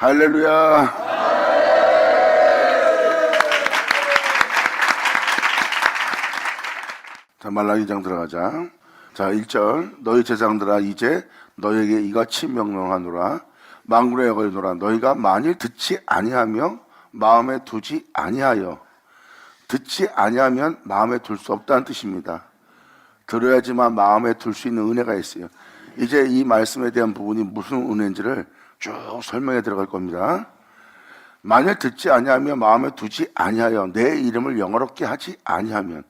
할렐루야. 자, 말라기 2장 들어가자. 자, 1절. 너희 제장들아 이제 너희에게 이같이 명령하노라. 만군의 여호와노라. 너희가 만일 듣지 아니하며 마음에 두지 아니하여, 듣지 아니하면 마음에 둘 수 없다는 뜻입니다. 들어야지만 마음에 둘 수 있는 은혜가 있어요. 이제 이 말씀에 대한 부분이 무슨 은혜인지를 쭉 설명해 들어갈 겁니다. 만일 듣지 아니하며 마음에 두지 아니하여 내 이름을 영어롭게 하지 아니하면,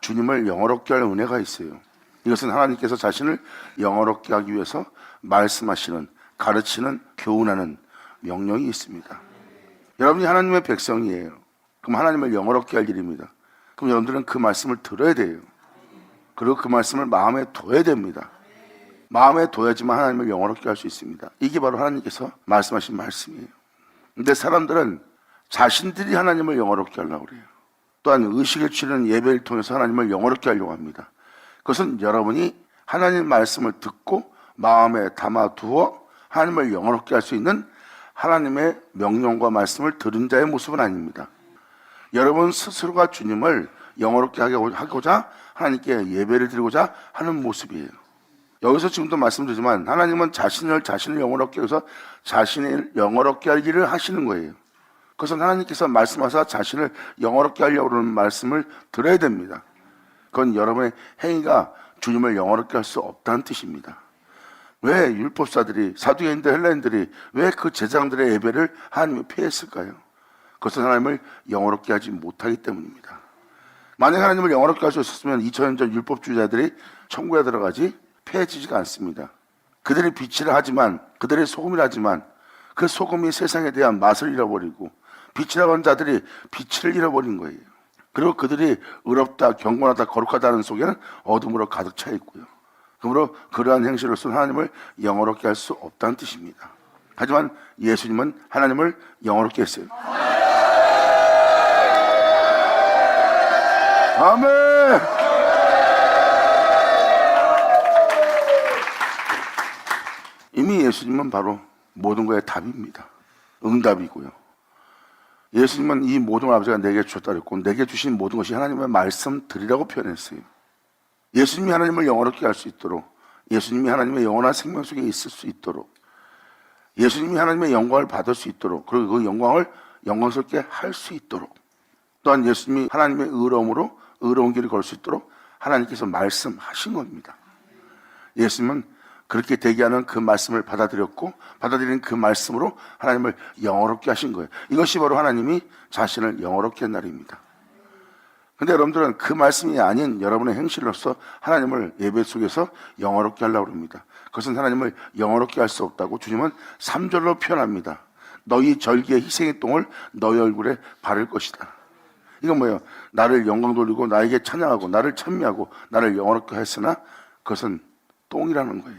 주님을 영어롭게 할 은혜가 있어요. 이것은 하나님께서 자신을 영어롭게 하기 위해서 말씀하시는, 가르치는, 교훈하는 명령이 있습니다. 여러분이 하나님의 백성이에요. 그럼 하나님을 영어롭게 할 일입니다. 그럼 여러분들은 그 말씀을 들어야 돼요. 그리고 그 말씀을 마음에 둬야 됩니다. 마음에 둬야지만 하나님을 영어롭게 할 수 있습니다. 이게 바로 하나님께서 말씀하신 말씀이에요. 근데 사람들은 자신들이 하나님을 영어롭게 하려고 그래요. 또한 의식을 치르는 예배를 통해서 하나님을 영어롭게 하려고 합니다. 그것은 여러분이 하나님 말씀을 듣고 마음에 담아두어 하나님을 영어롭게 할 수 있는 하나님의 명령과 말씀을 들은 자의 모습은 아닙니다. 여러분 스스로가 주님을 영어롭게 하고자 하나님께 예배를 드리고자 하는 모습이에요. 여기서 지금도 말씀드리지만 하나님은 자신을 영어롭게 해서 자신을 영어롭게 할 일을 하시는 거예요. 그것은 하나님께서 말씀하사 자신을 영어롭게 하려고 하는 말씀을 들어야 됩니다. 그건 여러분의 행위가 주님을 영어롭게 할 수 없다는 뜻입니다. 왜 율법사들이, 사두개인들, 헬라인들이 왜 그 제장들의 예배를 하나님이 폐했을까요? 그것은 하나님을 영어롭게 하지 못하기 때문입니다. 만약 하나님을 영어롭게 할 수 있었으면 2000년 전 율법주의자들이 천국에 들어가지 폐해지지가 않습니다. 그들이 빛이라 하지만, 그들의 소금이라 하지만 그 소금이 세상에 대한 맛을 잃어버리고 빛이라고 하는 자들이 빛을 잃어버린 거예요. 그리고 그들이 의롭다, 경건하다, 거룩하다는 속에는 어둠으로 가득 차 있고요. 그러므로 그러한 행실로서는 하나님을 영어롭게 할 수 없다는 뜻입니다. 하지만 예수님은 하나님을 영어롭게 했어요. 아멘. 이미 예수님은 바로 모든 것의 답입니다. 응답이고요. 예수님은 이 모든 걸 아버지가 내게 주셨다 그랬고, 내게 주신 모든 것이 하나님의 말씀들이라고 표현했어요. 예수님이 하나님을 영어롭게 할 수 있도록, 예수님이 하나님의 영원한 생명 속에 있을 수 있도록, 예수님이 하나님의 영광을 받을 수 있도록, 그리고 그 영광을 영광스럽게 할 수 있도록, 또한 예수님이 하나님의 의로움으로 의로운 길을 걸 수 있도록 하나님께서 말씀하신 겁니다. 예수님은 그렇게 대기하는 그 말씀을 받아들였고, 받아들이는 그 말씀으로 하나님을 영어롭게 하신 거예요. 이것이 바로 하나님이 자신을 영어롭게 한 날입니다. 근데 여러분들은 그 말씀이 아닌 여러분의 행실로서 하나님을 예배 속에서 영어롭게 하려고 합니다. 그것은 하나님을 영어롭게 할 수 없다고 주님은 3절로 표현합니다. 너희 절기의 희생의 똥을 너희 얼굴에 바를 것이다. 이건 뭐예요? 나를 영광 돌리고 나에게 찬양하고 나를 찬미하고 나를 영어롭게 했으나 그것은 똥이라는 거예요.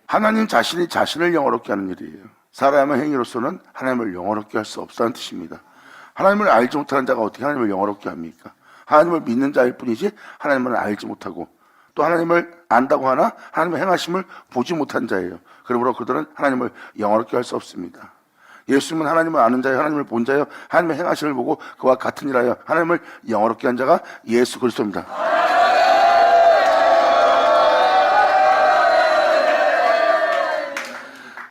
하나님 자신이 자신을 영어롭게 하는 일이에요. 사람의 행위로서는 하나님을 영어롭게 할 수 없다는 뜻입니다. 하나님을 알지 못하는 자가 어떻게 하나님을 영어롭게 합니까? 하나님을 믿는 자일 뿐이지 하나님을 알지 못하고, 또 하나님을 안다고 하나 하나님의 행하심을 보지 못한 자예요. 그러므로 그들은 하나님을 영어롭게 할 수 없습니다. 예수님은 하나님을 아는 자요, 하나님을 본 자요, 하나님의 행하심을 보고 그와 같은 일 하여 하나님을 영어롭게 한 자가 예수 그리스도입니다.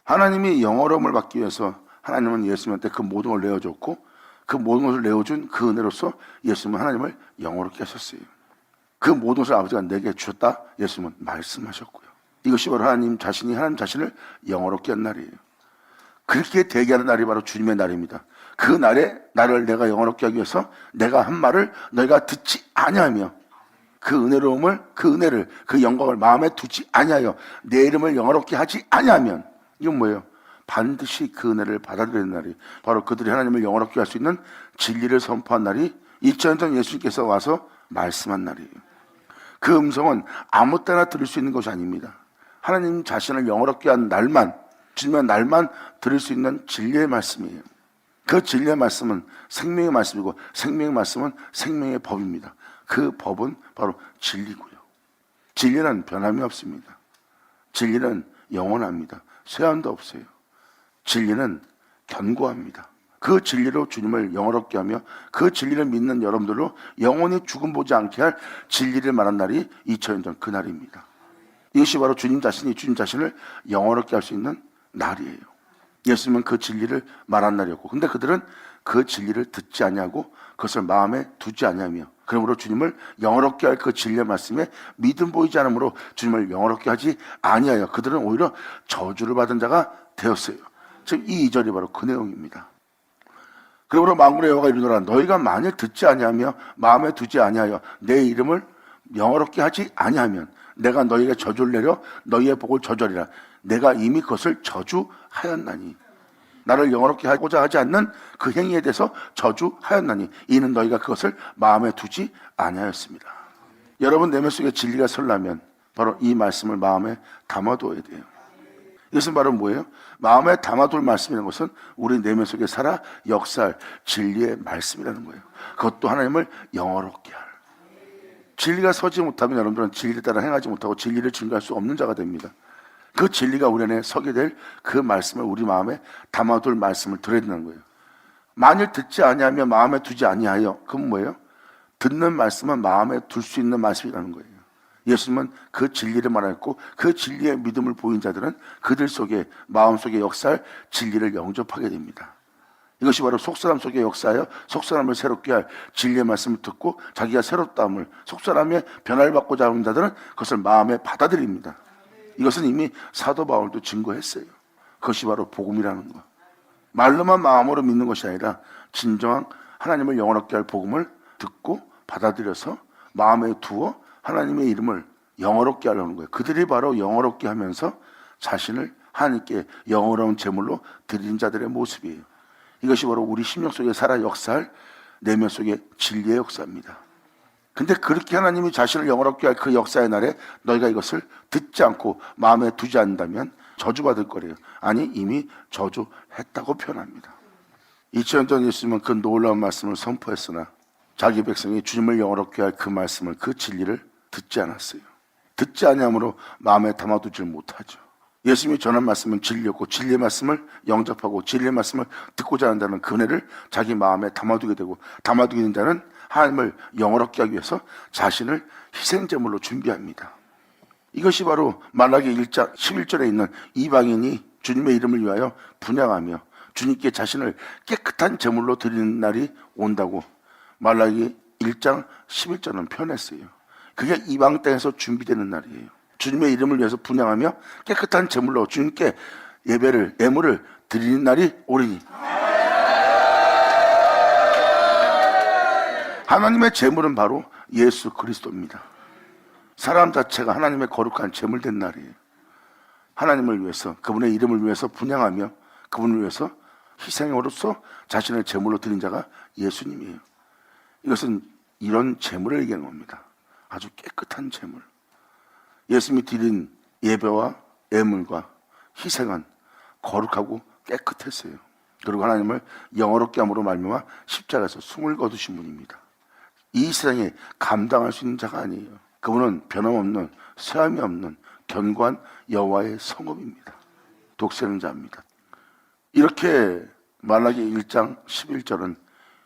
하나님이 영어로움을 받기 위해서 하나님은 예수님한테 그 모든 걸 내어줬고, 그 모든 것을 내어준 그 은혜로서 예수님은 하나님을 영어롭게 하셨어요. 그 모든 것을 아버지가 내게 주셨다 예수님은 말씀하셨고요. 이것이 바로 하나님 자신을 영어롭게 한 날이에요. 그렇게 대기하는 날이 바로 주님의 날입니다. 그 날에 나를 내가 영어롭게 하기 위해서 내가 한 말을 너희가 듣지 아니하며, 그 은혜로움을, 그 은혜를, 그 영광을 마음에 두지 아니하여 내 이름을 영어롭게 하지 아니하면, 이건 뭐예요? 반드시 그 은혜를 받아들이는 날이 바로 그들이 하나님을 영어롭게 할 수 있는 진리를 선포한 날이 2000년 전 예수님께서 와서 말씀한 날이에요. 그 음성은 아무 때나 들을 수 있는 것이 아닙니다. 하나님 자신을 영어롭게 한 날만, 주님의 날만 들을 수 있는 진리의 말씀이에요. 그 진리의 말씀은 생명의 말씀이고, 생명의 말씀은 생명의 법입니다. 그 법은 바로 진리고요. 진리는 변함이 없습니다. 진리는 영원합니다. 쇠한도 없어요. 진리는 견고합니다. 그 진리로 주님을 영화롭게 하며 그 진리를 믿는 여러분들로 영원히 죽음 보지 않게 할 진리를 말한 날이 2000년 전 그날입니다. 이것이 바로 주님 자신을 영화롭게 할 수 있는 날이에요. 예수님은 그 진리를 말한 날이었고, 근데 그들은 그 진리를 듣지 아니하고 그것을 마음에 두지 아니하며, 그러므로 주님을 영화롭게 할 그 진리의 말씀에 믿음 보이지 않으므로 주님을 영화롭게 하지 아니하여 그들은 오히려 저주를 받은 자가 되었어요. 지금 이 2절이 바로 그 내용입니다. 그러므로 만군의 여호와가 이르노라, 너희가 만일 듣지 아니하며 마음에 두지 아니하여 내 이름을 영화롭게 하지 아니하면 내가 너희에게 저주를 내려 너희의 복을 저주하리라. 내가 이미 그것을 저주하였나니, 나를 영화롭게 하고자 하지 않는 그 행위에 대해서 저주하였나니 이는 너희가 그것을 마음에 두지 아니하였습니다. 여러분 내면 속에 진리가 설라면 바로 이 말씀을 마음에 담아둬야 돼요. 이것은 바로 뭐예요? 마음에 담아둘 말씀이라는 것은 우리 내면 속에 살아 역사할 진리의 말씀이라는 거예요. 그것도 하나님을 영화롭게 할. 진리가 서지 못하면 여러분들은 진리에 따라 행하지 못하고 진리를 증거할 수 없는 자가 됩니다. 그 진리가 우리 안에 서게 될 그 말씀을 우리 마음에 담아둘 말씀을 들어야 되는 거예요. 만일 듣지 아니하며 마음에 두지 아니하여, 그건 뭐예요? 듣는 말씀은 마음에 둘 수 있는 말씀이라는 거예요. 예수님은 그 진리를 말했고 그 진리의 믿음을 보인 자들은 그들 속에 마음속에 역사할 진리를 영접하게 됩니다. 이것이 바로 속사람 속에 역사하여 속사람을 새롭게 할 진리의 말씀을 듣고 자기가 새롭다함을, 속사람의 변화를 받고자 하는 자들은 그것을 마음에 받아들입니다. 이것은 이미 사도 바울도 증거했어요. 그것이 바로 복음이라는 것. 말로만 마음으로 믿는 것이 아니라 진정한 하나님을 영원롭게 할 복음을 듣고 받아들여서 마음에 두어 하나님의 이름을 영화롭게 하려는 거예요. 그들이 바로 영화롭게 하면서 자신을 하나님께 영화로운 제물로 드리는 자들의 모습이에요. 이것이 바로 우리 심령 속에 살아 역사할 내면 속의 진리의 역사입니다. 근데 그렇게 하나님이 자신을 영화롭게 할 그 역사의 날에 너희가 이것을 듣지 않고 마음에 두지 않는다면 저주받을 거래요. 아니 이미 저주했다고 표현합니다. 2000년 전 예수님은 그 놀라운 말씀을 선포했으나 자기 백성이 주님을 영화롭게 할 그 말씀을, 그 진리를 듣지 않았어요. 듣지 아니함으로 마음에 담아두질 못하죠. 예수님이 전한 말씀은 진리였고 진리의 말씀을 영접하고 진리의 말씀을 듣고자 한다는 그 은혜를 자기 마음에 담아두게 되고, 담아두게 된 자는 하나님을 영화롭게 하기 위해서 자신을 희생제물로 준비합니다. 이것이 바로 말라기 1장 11절에 있는 이방인이 주님의 이름을 위하여 분향하며 주님께 자신을 깨끗한 제물로 드리는 날이 온다고 말라기 1장 11절은 표현했어요. 그게 이방 땅에서 준비되는 날이에요. 주님의 이름을 위해서 분향하며 깨끗한 제물로 주님께 예물을 드리는 날이 오리니, 하나님의 제물은 바로 예수 그리스도입니다. 사람 자체가 하나님의 거룩한 제물 된 날이에요. 하나님을 위해서, 그분의 이름을 위해서 분향하며 그분을 위해서 희생으로서 자신의 제물로 드린 자가 예수님이에요. 이것은 이런 제물을 얘기하는 겁니다. 아주 깨끗한 제물. 예수님이 드린 예배와 예물과 희생은 거룩하고 깨끗했어요. 그리고 하나님을 영화롭게 함으로 말미암아 십자가에서 숨을 거두신 분입니다. 이 세상에 감당할 수 있는 자가 아니에요. 그분은 변함없는, 쇠함이 없는 견고한 여호와의 성읍입니다. 독세는 자입니다. 이렇게 말라기 1장 11절은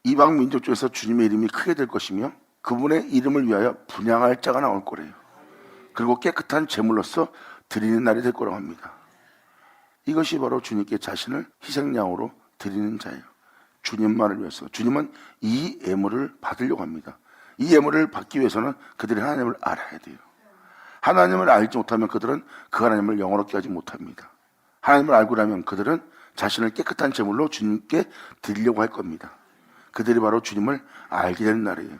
이방 민족 중에서 주님의 이름이 크게 될 것이며 그분의 이름을 위하여 분향할 자가 나올 거래요. 그리고 깨끗한 제물로서 드리는 날이 될 거라고 합니다. 이것이 바로 주님께 자신을 희생양으로 드리는 자예요. 주님만을 위해서. 주님은 이 예물을 받으려고 합니다. 이 예물을 받기 위해서는 그들이 하나님을 알아야 돼요. 하나님을 알지 못하면 그들은 그 하나님을 영화롭게 하지 못합니다. 하나님을 알고 나면 그들은 자신을 깨끗한 제물로 주님께 드리려고 할 겁니다. 그들이 바로 주님을 알게 되는 날이에요.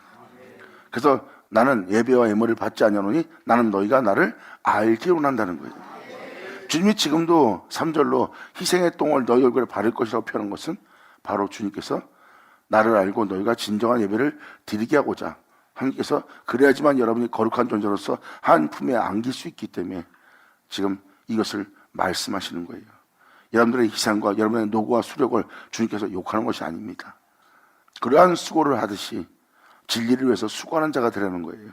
그래서 나는 예배와 예물을 받지 아니하노니 나는 너희가 나를 알기를 원한다는 거예요. 주님이 지금도 3절로 희생의 똥을 너희 얼굴에 바를 것이라고 표현한 것은 바로 주님께서 나를 알고 너희가 진정한 예배를 드리게 하고자 하나님께서 그래야지만 여러분이 거룩한 존재로서 한 품에 안길 수 있기 때문에 지금 이것을 말씀하시는 거예요. 여러분들의 희생과 여러분의 노고와 수력을 주님께서 욕하는 것이 아닙니다. 그러한 수고를 하듯이 진리를 위해서 수고하는 자가 되라는 거예요.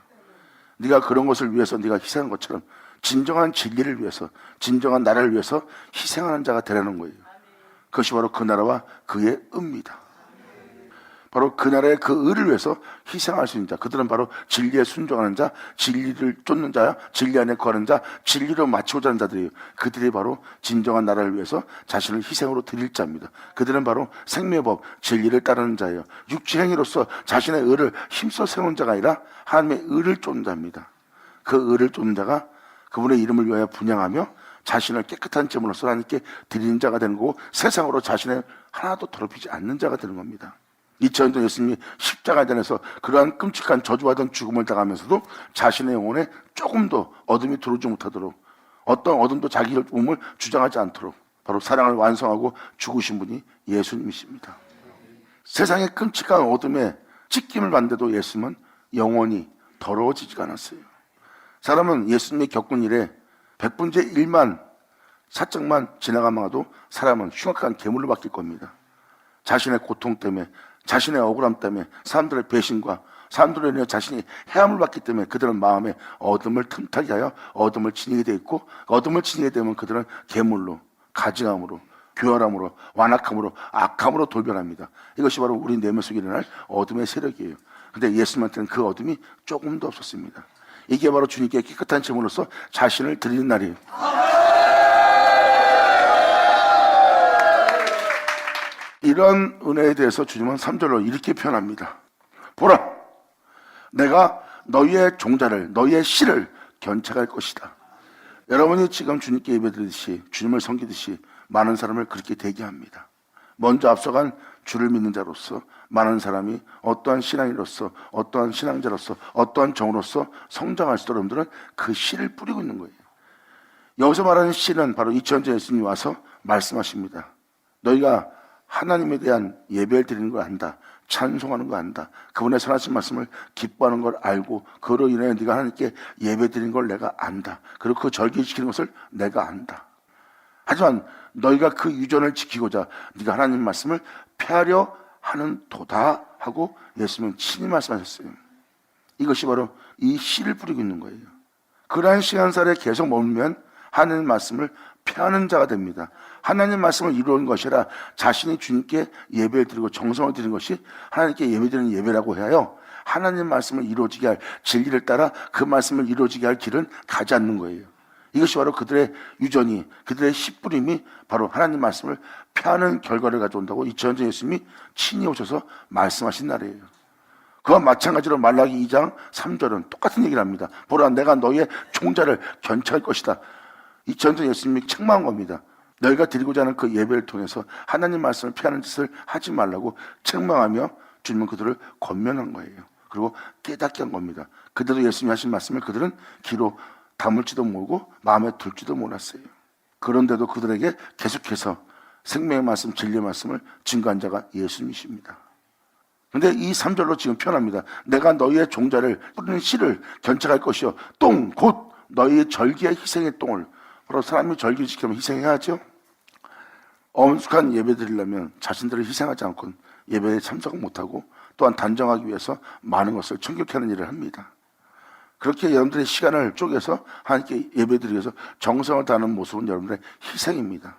네가 그런 것을 위해서 네가 희생한 것처럼 진정한 진리를 위해서, 진정한 나라를 위해서 희생하는 자가 되라는 거예요. 그것이 바로 그 나라와 그의 의입니다. 바로 그 나라의 그 의를 위해서 희생할 수 있는 자, 그들은 바로 진리에 순종하는 자, 진리를 쫓는 자야, 진리 안에 거하는 자, 진리로 맞추고자 하는 자들이에요. 그들이 바로 진정한 나라를 위해서 자신을 희생으로 드릴 자입니다. 그들은 바로 생명의 법, 진리를 따르는 자예요. 육체 행위로서 자신의 의를 힘써 세우는 자가 아니라 하나님의 의를 쫓는 자입니다. 그 의를 쫓는 자가 그분의 이름을 위하여 분향하며 자신을 깨끗한 제물로서 하나님께 드리는 자가 되는 거고, 세상으로 자신을 하나도 더럽히지 않는 자가 되는 겁니다. 2000년 전 예수님이 십자가전에서 그러한 끔찍한 저주받은 죽음을 당하면서도 자신의 영혼에 조금도 어둠이 들어오지 못하도록, 어떤 어둠도 자기 몸을 주장하지 않도록 바로 사랑을 완성하고 죽으신 분이 예수님이십니다. 세상의 끔찍한 어둠에 찢김을 받는데도 예수님은 영원히 더러워지지가 않았어요. 사람은 예수님이 겪은 일에 100분의 1만 사정만 지나가마도 사람은 흉악한 괴물로 바뀔 겁니다. 자신의 고통 때문에, 자신의 억울함 때문에, 사람들의 배신과 사람들에 인해 자신이 해함을 받기 때문에 그들은 마음에 어둠을 틈타게 하여 어둠을 지니게 되어 있고, 어둠을 지니게 되면 그들은 괴물로, 가증함으로, 교활함으로, 완악함으로, 악함으로 돌변합니다. 이것이 바로 우리 내면 속에 일어날 어둠의 세력이에요. 근데 예수님한테는 그 어둠이 조금도 없었습니다. 이게 바로 주님께 깨끗한 제물로서 자신을 드리는 날이에요. 이런 은혜에 대해서 주님은 3절로 이렇게 표현합니다. 보라, 내가 너희의 종자를, 너희의 씨를 견책할 것이다. 여러분이 지금 주님께 예배드리듯이, 주님을 섬기듯이 많은 사람을 그렇게 대기합니다. 먼저 앞서간 주를 믿는 자로서 많은 사람이 어떠한 신앙인으로서, 어떠한 신앙자로서, 어떠한 정으로서 성장할 수 있도록 여러분들은 그 씨를 뿌리고 있는 거예요. 여기서 말하는 씨는 바로 2000년 전 예수님이 와서 말씀하십니다. 너희가 하나님에 대한 예배를 드리는 걸 안다, 찬송하는 걸 안다, 그분의 선하신 말씀을 기뻐하는 걸 알고 그로 인해 네가 하나님께 예배 드리는 걸 내가 안다, 그리고 그 절기시키는 것을 내가 안다. 하지만 너희가 그 유전을 지키고자 네가 하나님 말씀을 폐하려 하는 도다 하고 예수님은 친히 말씀하셨어요. 이것이 바로 이 씨를 뿌리고 있는 거예요. 그러한 시간살에 계속 머물면 하나님 말씀을 폐하는 자가 됩니다. 하나님 말씀을 이루는 것이 아니라 자신이 주님께 예배를 드리고 정성을 드리는 것이 하나님께 예배드리는 예배라고 해요. 하나님 말씀을 이루어지게 할 진리를 따라 그 말씀을 이루어지게 할 길은 가지 않는 거예요. 이것이 바로 그들의 유전이, 그들의 씨뿌림이 바로 하나님 말씀을 폐하는 결과를 가져온다고 2000년 전 예수님이 친히 오셔서 말씀하신 날이에요. 그와 마찬가지로 말라기 2장 3절은 똑같은 얘기를 합니다. 보라, 내가 너희의 종자를 견책할 것이다. 2000년 전 예수님이 책망한 겁니다. 너희가 드리고자 하는 그 예배를 통해서 하나님 말씀을 피하는 짓을 하지 말라고 책망하며 주님은 그들을 권면한 거예요. 그리고 깨닫게 한 겁니다. 그들도 예수님이 하신 말씀을 그들은 귀로 담을지도 모르고 마음에 둘지도 몰랐어요. 그런데도 그들에게 계속해서 생명의 말씀, 진리의 말씀을 증거한 자가 예수님이십니다. 그런데 이 3절로 지금 표현합니다. 내가 너희의 종자를 뿌리는 씨를 견책할 것이요, 똥, 곧 너희의 절기의 희생의 똥을, 바로 사람이 절기를 지키면 희생해야죠. 엄숙한 예배 드리려면 자신들을 희생하지 않고는 예배에 참석 못하고 또한 단정하기 위해서 많은 것을 청격하는 일을 합니다. 그렇게 여러분들의 시간을 쪼개서 하나님께 예배드리기 위해서 정성을 다하는 모습은 여러분들의 희생입니다.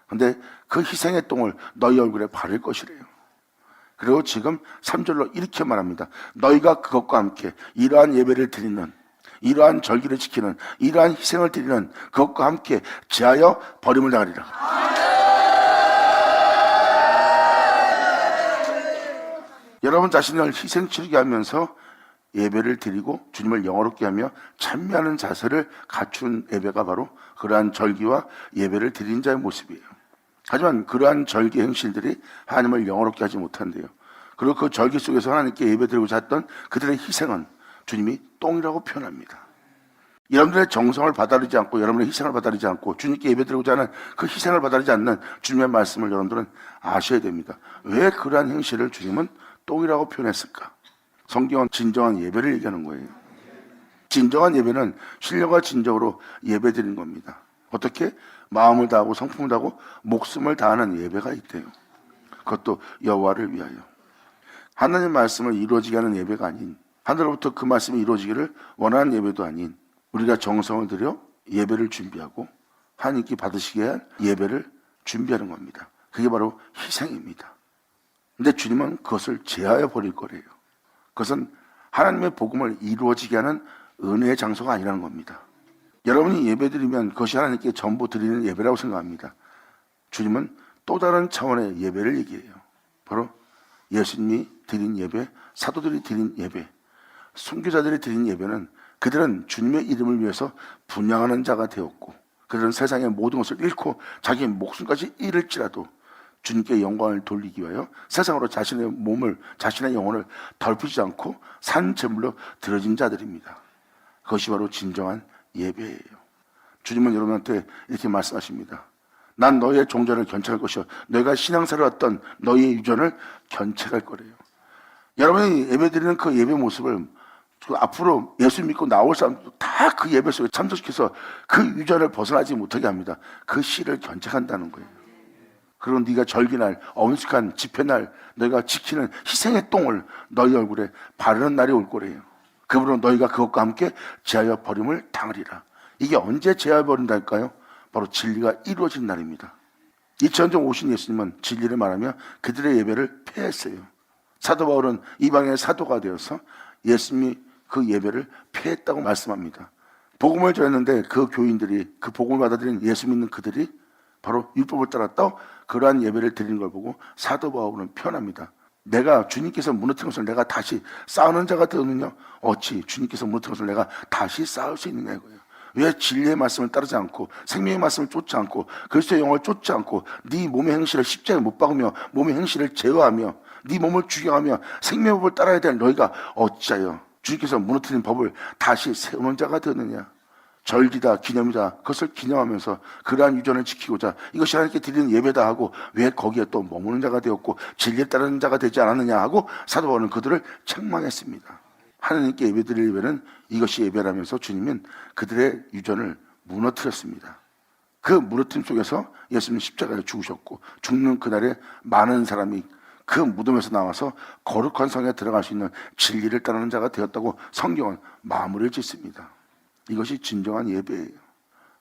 그런데 그 희생의 똥을 너희 얼굴에 바를 것이래요. 그리고 지금 3절로 이렇게 말합니다. 너희가 그것과 함께 이러한 예배를 드리는, 이러한 절기를 지키는, 이러한 희생을 드리는 그것과 함께 제하여 버림을 당하리라. 여러분 자신을 희생 치르게 하면서 예배를 드리고 주님을 영화롭게 하며 찬미하는 자세를 갖춘 예배가 바로 그러한 절기와 예배를 드리는 자의 모습이에요. 하지만 그러한 절기 행실들이 하나님을 영화롭게 하지 못한대요. 그리고 그 절기 속에서 하나님께 예배드리고자 했던 그들의 희생은 주님이 똥이라고 표현합니다. 여러분들의 정성을 받아들이지 않고 여러분의 희생을 받아들이지 않고 주님께 예배드리고자 하는 그 희생을 받아들이지 않는 주님의 말씀을 여러분들은 아셔야 됩니다. 왜 그러한 행실을 주님은 똥이라고 표현했을까? 성경은 진정한 예배를 얘기하는 거예요. 진정한 예배는 신령과 진정으로 예배드리는 겁니다. 어떻게? 마음을 다하고 성품을 다하고 목숨을 다하는 예배가 있대요. 그것도 여호와를 위하여. 하나님 말씀을 이루어지게 하는 예배가 아닌, 하늘로부터 그 말씀이 이루어지기를 원하는 예배도 아닌, 우리가 정성을 들여 예배를 준비하고 하나님께 받으시게 할 예배를 준비하는 겁니다. 그게 바로 희생입니다. 근데 주님은 그것을 제하여 버릴 거래요. 그것은 하나님의 복음을 이루어지게 하는 은혜의 장소가 아니라는 겁니다. 여러분이 예배드리면 그것이 하나님께 전부 드리는 예배라고 생각합니다. 주님은 또 다른 차원의 예배를 얘기해요. 바로 예수님이 드린 예배, 사도들이 드린 예배, 선교자들이 드린 예배는 그들은 주님의 이름을 위해서 분양하는 자가 되었고, 그들은 세상의 모든 것을 잃고 자기의 목숨까지 잃을지라도 주님께 영광을 돌리기 위하여 세상으로 자신의 몸을, 자신의 영혼을 더럽히지 않고 산 제물로 드려진 자들입니다. 그것이 바로 진정한 예배예요. 주님은 여러분한테 이렇게 말씀하십니다. 난 너희의 종전을 견책할 것이요 너희가 신앙생활을 했던 너희의 유전을 견책할 거래요. 여러분이 예배드리는 그 예배 모습을 앞으로 예수 믿고 나올 사람도 다 그 예배 속에 참석시켜서 그 유전을 벗어나지 못하게 합니다. 그 씨를 견책한다는 거예요. 그리고 네가 절기날, 엄숙한 집회날 너희가 지키는 희생의 똥을 너희 얼굴에 바르는 날이 올 거래요. 그러므로 너희가 그것과 함께 제하여 버림을 당하리라. 이게 언제 제하여 버린다니까요? 바로 진리가 이루어진 날입니다. 2000년 전 오신 예수님은 진리를 말하며 그들의 예배를 폐했어요. 사도 바울은 이방의 사도가 되어서 예수님이 그 예배를 폐했다고 말씀합니다. 복음을 전했는데 그 교인들이, 그 복음을 받아들인 예수 믿는 그들이 바로 율법을 따랐다 그러한 예배를 드리는 걸 보고 사도 바울은 표현합니다. 내가 주님께서 무너뜨린 것을 내가 다시 쌓는 자가 되었느냐? 어찌 주님께서 무너뜨린 것을 내가 다시 쌓을 수 있느냐 이거예요. 왜 진리의 말씀을 따르지 않고 생명의 말씀을 쫓지 않고 그리스도의 영을 쫓지 않고 네 몸의 행실을 십자가에 못 박으며 몸의 행실을 제어하며 네 몸을 주경하며 생명의 법을 따라야 될 너희가 어찌하여 주님께서 무너뜨린 법을 다시 세우는 자가 되느냐? 절기다 기념이다 그것을 기념하면서 그러한 유전을 지키고자 이것이 하나님께 드리는 예배다 하고 왜 거기에 또 머무는 자가 되었고 진리에 따르는 자가 되지 않았느냐 하고 사도 바울은 그들을 책망했습니다. 하나님께 예배드릴 예배는 이것이 예배라면서 주님은 그들의 유전을 무너뜨렸습니다. 그 무너뜨림 속에서 예수님 십자가에 죽으셨고 죽는 그날에 많은 사람이 그 무덤에서 나와서 거룩한 성에 들어갈 수 있는 진리를 따르는 자가 되었다고 성경은 마무리를 짓습니다. 이것이 진정한 예배예요.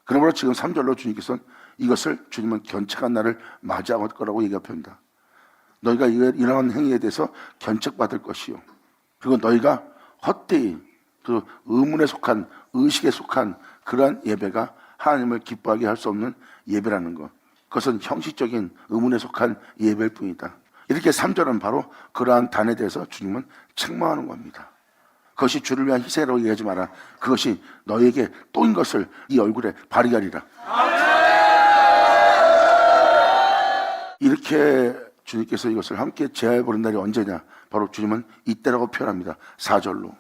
그러므로 지금 3절로 주님께서는 이것을 주님은 견책한 날을 맞이할 거라고 얘기합니다. 너희가 이러한 행위에 대해서 견책받을 것이요 그리고 너희가 헛되이 그 의문에 속한 의식에 속한 그러한 예배가 하나님을 기뻐하게 할 수 없는 예배라는 것, 그것은 형식적인 의문에 속한 예배일 뿐이다. 이렇게 3절은 바로 그러한 단에 대해서 주님은 책망하는 겁니다. 그것이 주를 위한 희생이라고 얘기하지 마라. 그것이 너에게 또인 것을 이 얼굴에 바르게 하리라. 이렇게 주님께서 이것을 함께 제하여버린 날이 언제냐? 바로 주님은 이때라고 표현합니다. 4절로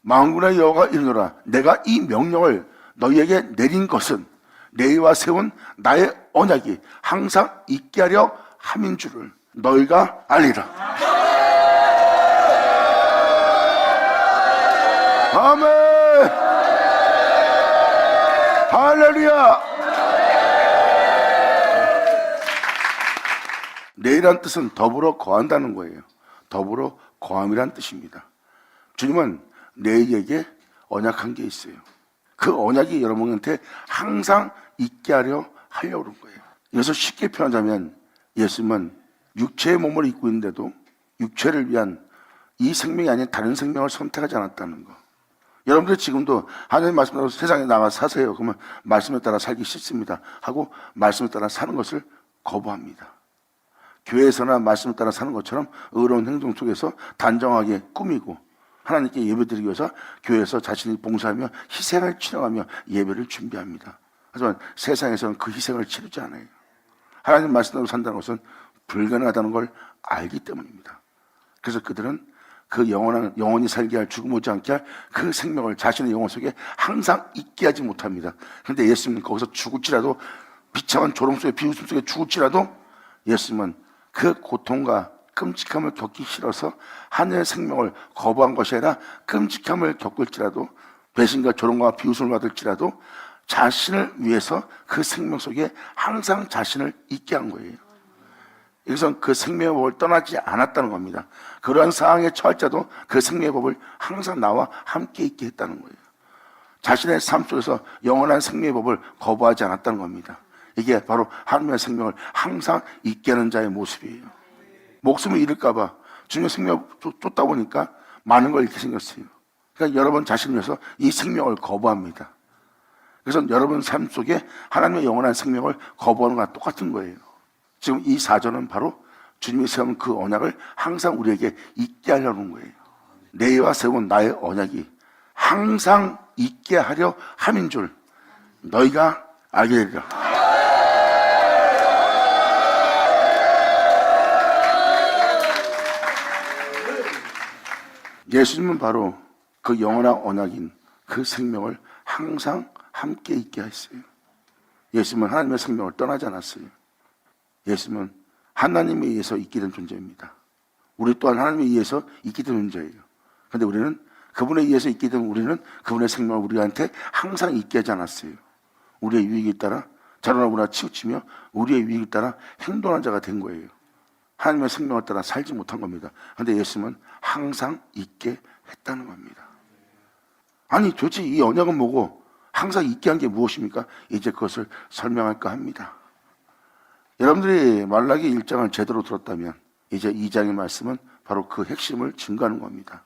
만군의 여호와가 이르노라 내가 이 명령을 너희에게 내린 것은 너희와 세운 나의 언약이 항상 있게 하려 함인 줄을 너희가 알리라. 아멘. 할렐루야. 내일이란 뜻은 더불어 거한다는 거예요. 더불어 거함이란 뜻입니다. 주님은 내일에게 언약한 게 있어요. 그 언약이 여러분한테 항상 있게 하려고 그런 거예요. 이것을 쉽게 표현하자면 예수님은 육체의 몸을 입고 있는데도 육체를 위한 이 생명이 아닌 다른 생명을 선택하지 않았다는 거. 여러분들 지금도 하나님 말씀 따라 세상에 나가 사세요. 그러면 말씀에 따라 살기 싫습니다 하고 말씀에 따라 사는 것을 거부합니다. 교회에서나 말씀에 따라 사는 것처럼 의로운 행동 속에서 단정하게 꾸미고 하나님께 예배드리기 위해서 교회에서 자신이 봉사하며 희생을 치러가며 예배를 준비합니다. 하지만 세상에서는 그 희생을 치르지 않아요. 하나님 말씀대로 산다는 것은 불가능하다는 걸 알기 때문입니다. 그래서 그들은 그 영원히 살게 할 죽음 오지 않게 할 그 생명을 자신의 영혼 속에 항상 있게 하지 못합니다. 그런데 예수님은 거기서 죽을지라도 비참한 조롱 속에 비웃음 속에 죽을지라도 예수님은 그 고통과 끔찍함을 겪기 싫어서 하늘의 생명을 거부한 것이 아니라 끔찍함을 겪을지라도 배신과 조롱과 비웃음을 받을지라도 자신을 위해서 그 생명 속에 항상 자신을 있게 한 거예요. 여기서 그 생명의 법을 떠나지 않았다는 겁니다. 그러한 상황에 처할지라도 그 생명의 법을 항상 나와 함께 있게 했다는 거예요. 자신의 삶 속에서 영원한 생명의 법을 거부하지 않았다는 겁니다. 이게 바로 하나님의 생명을 항상 있게 하는 자의 모습이에요. 목숨을 잃을까 봐 주님의 생명을 쫓다 보니까 많은 걸 잃게 생겼어요. 그러니까 여러분 자신을 위해서 이 생명을 거부합니다. 그래서 여러분 삶 속에 하나님의 영원한 생명을 거부하는 것과 똑같은 거예요. 지금 이 사전은 바로 주님이 세운 그 언약을 항상 우리에게 있게 하려는 거예요. 내와 세운 나의 언약이 항상 있게 하려 함인 줄 너희가 알게 되리라. 예수님은 바로 그 영원한 언약인 그 생명을 항상 함께 있게 했어요. 예수님은 하나님의 생명을 떠나지 않았어요. 예수님은 하나님에 의해서 있게 된 존재입니다. 우리 또한 하나님에 의해서 있게 된 존재예요. 그런데 우리는 그분에 의해서 있게 된 우리는 그분의 생명을 우리한테 항상 있게 하지 않았어요. 우리의 유익에 따라 자라나거나 치우치며 우리의 유익에 따라 행동하는 자가 된 거예요. 하나님의 생명을 따라 살지 못한 겁니다. 그런데 예수님은 항상 있게 했다는 겁니다. 아니 도대체 이 언약은 뭐고 항상 있게 한 게 무엇입니까? 이제 그것을 설명할까 합니다. 여러분들이 말라기 1장을 제대로 들었다면 이제 2장의 말씀은 바로 그 핵심을 증거하는 겁니다.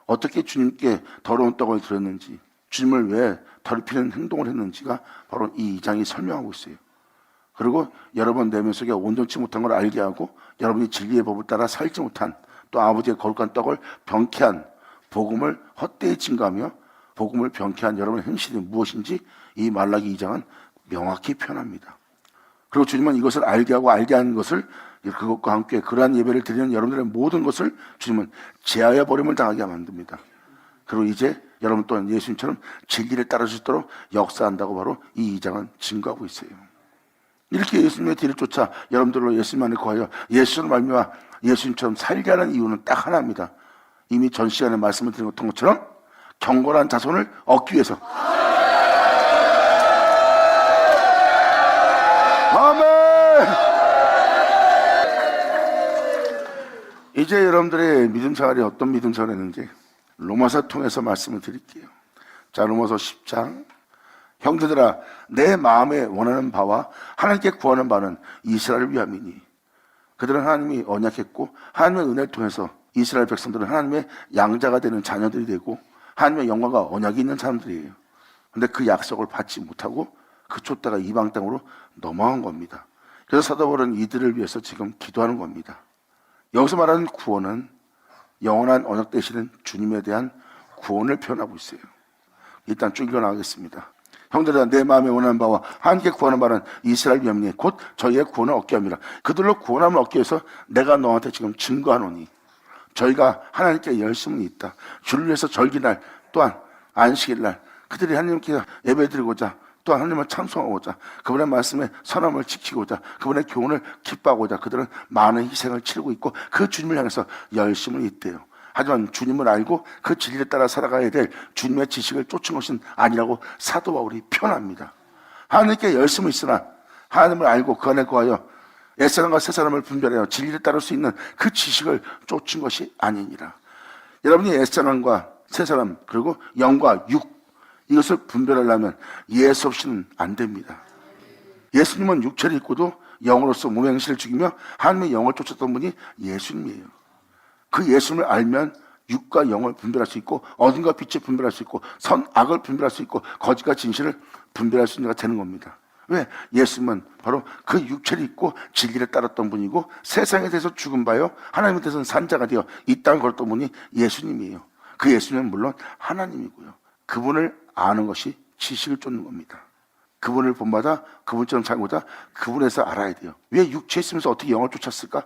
어떻게 주님께 더러운 떡을 드렸는지, 주님을 왜 더럽히는 행동을 했는지가 바로 이 2장이 설명하고 있어요. 그리고 여러분 내면 속에 온전치 못한 걸 알게 하고 여러분이 진리의 법을 따라 살지 못한 또 아버지의 거룩한 떡을 병케한 복음을 헛되이 증거하며 복음을 병케한 여러분의 행실이 무엇인지 이 말라기 2장은 명확히 표현합니다. 그리고 주님은 이것을 알게 하고 알게 하는 것을 그것과 함께 그러한 예배를 드리는 여러분들의 모든 것을 주님은 제하여 버림을 당하게 만듭니다. 그리고 이제 여러분 또한 예수님처럼 진리를 따를 수 있도록 역사한다고 바로 이 2장은 증거하고 있어요. 이렇게 예수님의 뒤를 쫓아 여러분들로 예수님 안에 거하여 예수를 말미암아 예수님처럼 살게 하는 이유는 딱 하나입니다. 이미 전 시간에 말씀을 드린 것처럼 경건한 자손을 얻기 위해서. 아멘. 이제 여러분들의 믿음 생활이 어떤 믿음 생활을 했는지 로마서 통해서 말씀을 드릴게요. 자, 로마서 10장. 형제들아, 내 마음에 원하는 바와 하나님께 구하는 바는 이스라엘을 위함이니 그들은 하나님이 언약했고 하나님의 은혜를 통해서 이스라엘 백성들은 하나님의 양자가 되는 자녀들이 되고 하나님의 영광과 언약이 있는 사람들이에요. 그런데 그 약속을 받지 못하고 그 쫓다가 이방 땅으로 넘어간 겁니다. 그래서 사도 바울은 이들을 위해서 지금 기도하는 겁니다. 여기서 말하는 구원은 영원한 언약 되시는 주님에 대한 구원을 표현하고 있어요. 일단 쭉 읽어나가겠습니다. 형들아, 내 마음에 원하는 바와 하나님께 구하는 바는 이스라엘 위함이니 곧 저희의 구원을 얻게 합니다. 그들로 구원함을 얻기 위해서 내가 너한테 지금 증거하노니 저희가 하나님께 열심히 있다. 주를 위해서 절기날 또한 안식일날 그들이 하나님께 예배드리고자 또한 하나님을 찬송하고자 그분의 말씀에 선함을 지키고자 그분의 교훈을 기뻐하고자 그들은 많은 희생을 치르고 있고 그 주님을 향해서 열심히 있대요. 하지만 주님을 알고 그 진리를 따라 살아가야 될 주님의 지식을 쫓은 것은 아니라고 사도 바울이 표현합니다. 하나님께 열심히 있으나 하나님을 알고 그 안에 거하여 옛사람과 새사람을 분별하여 진리를 따를 수 있는 그 지식을 쫓은 것이 아니니라. 여러분이 옛사람과 새사람 그리고 영과 육 이것을 분별하려면 예수 없이는 안 됩니다. 예수님은 육체를 입고도 영으로서 몸의 행실을 죽이며 하나님의 영을 쫓았던 분이 예수님이에요. 그 예수님을 알면 육과 영을 분별할 수 있고 어둠과 빛을 분별할 수 있고 선악을 분별할 수 있고 거짓과 진실을 분별할 수 있는 가 되는 겁니다. 왜? 예수님은 바로 그 육체를 입고 진리를 따랐던 분이고 세상에 대해서 죽은 바요 하나님에 대해서는 산자가 되어 이 땅을 걸었던 분이 예수님이에요. 그 예수님은 물론 하나님이고요. 그분을 아는 것이 지식을 쫓는 겁니다. 그분을 본받아 그분처럼 살고자 그분에서 알아야 돼요. 왜 육체에 있으면서 어떻게 영을 쫓았을까?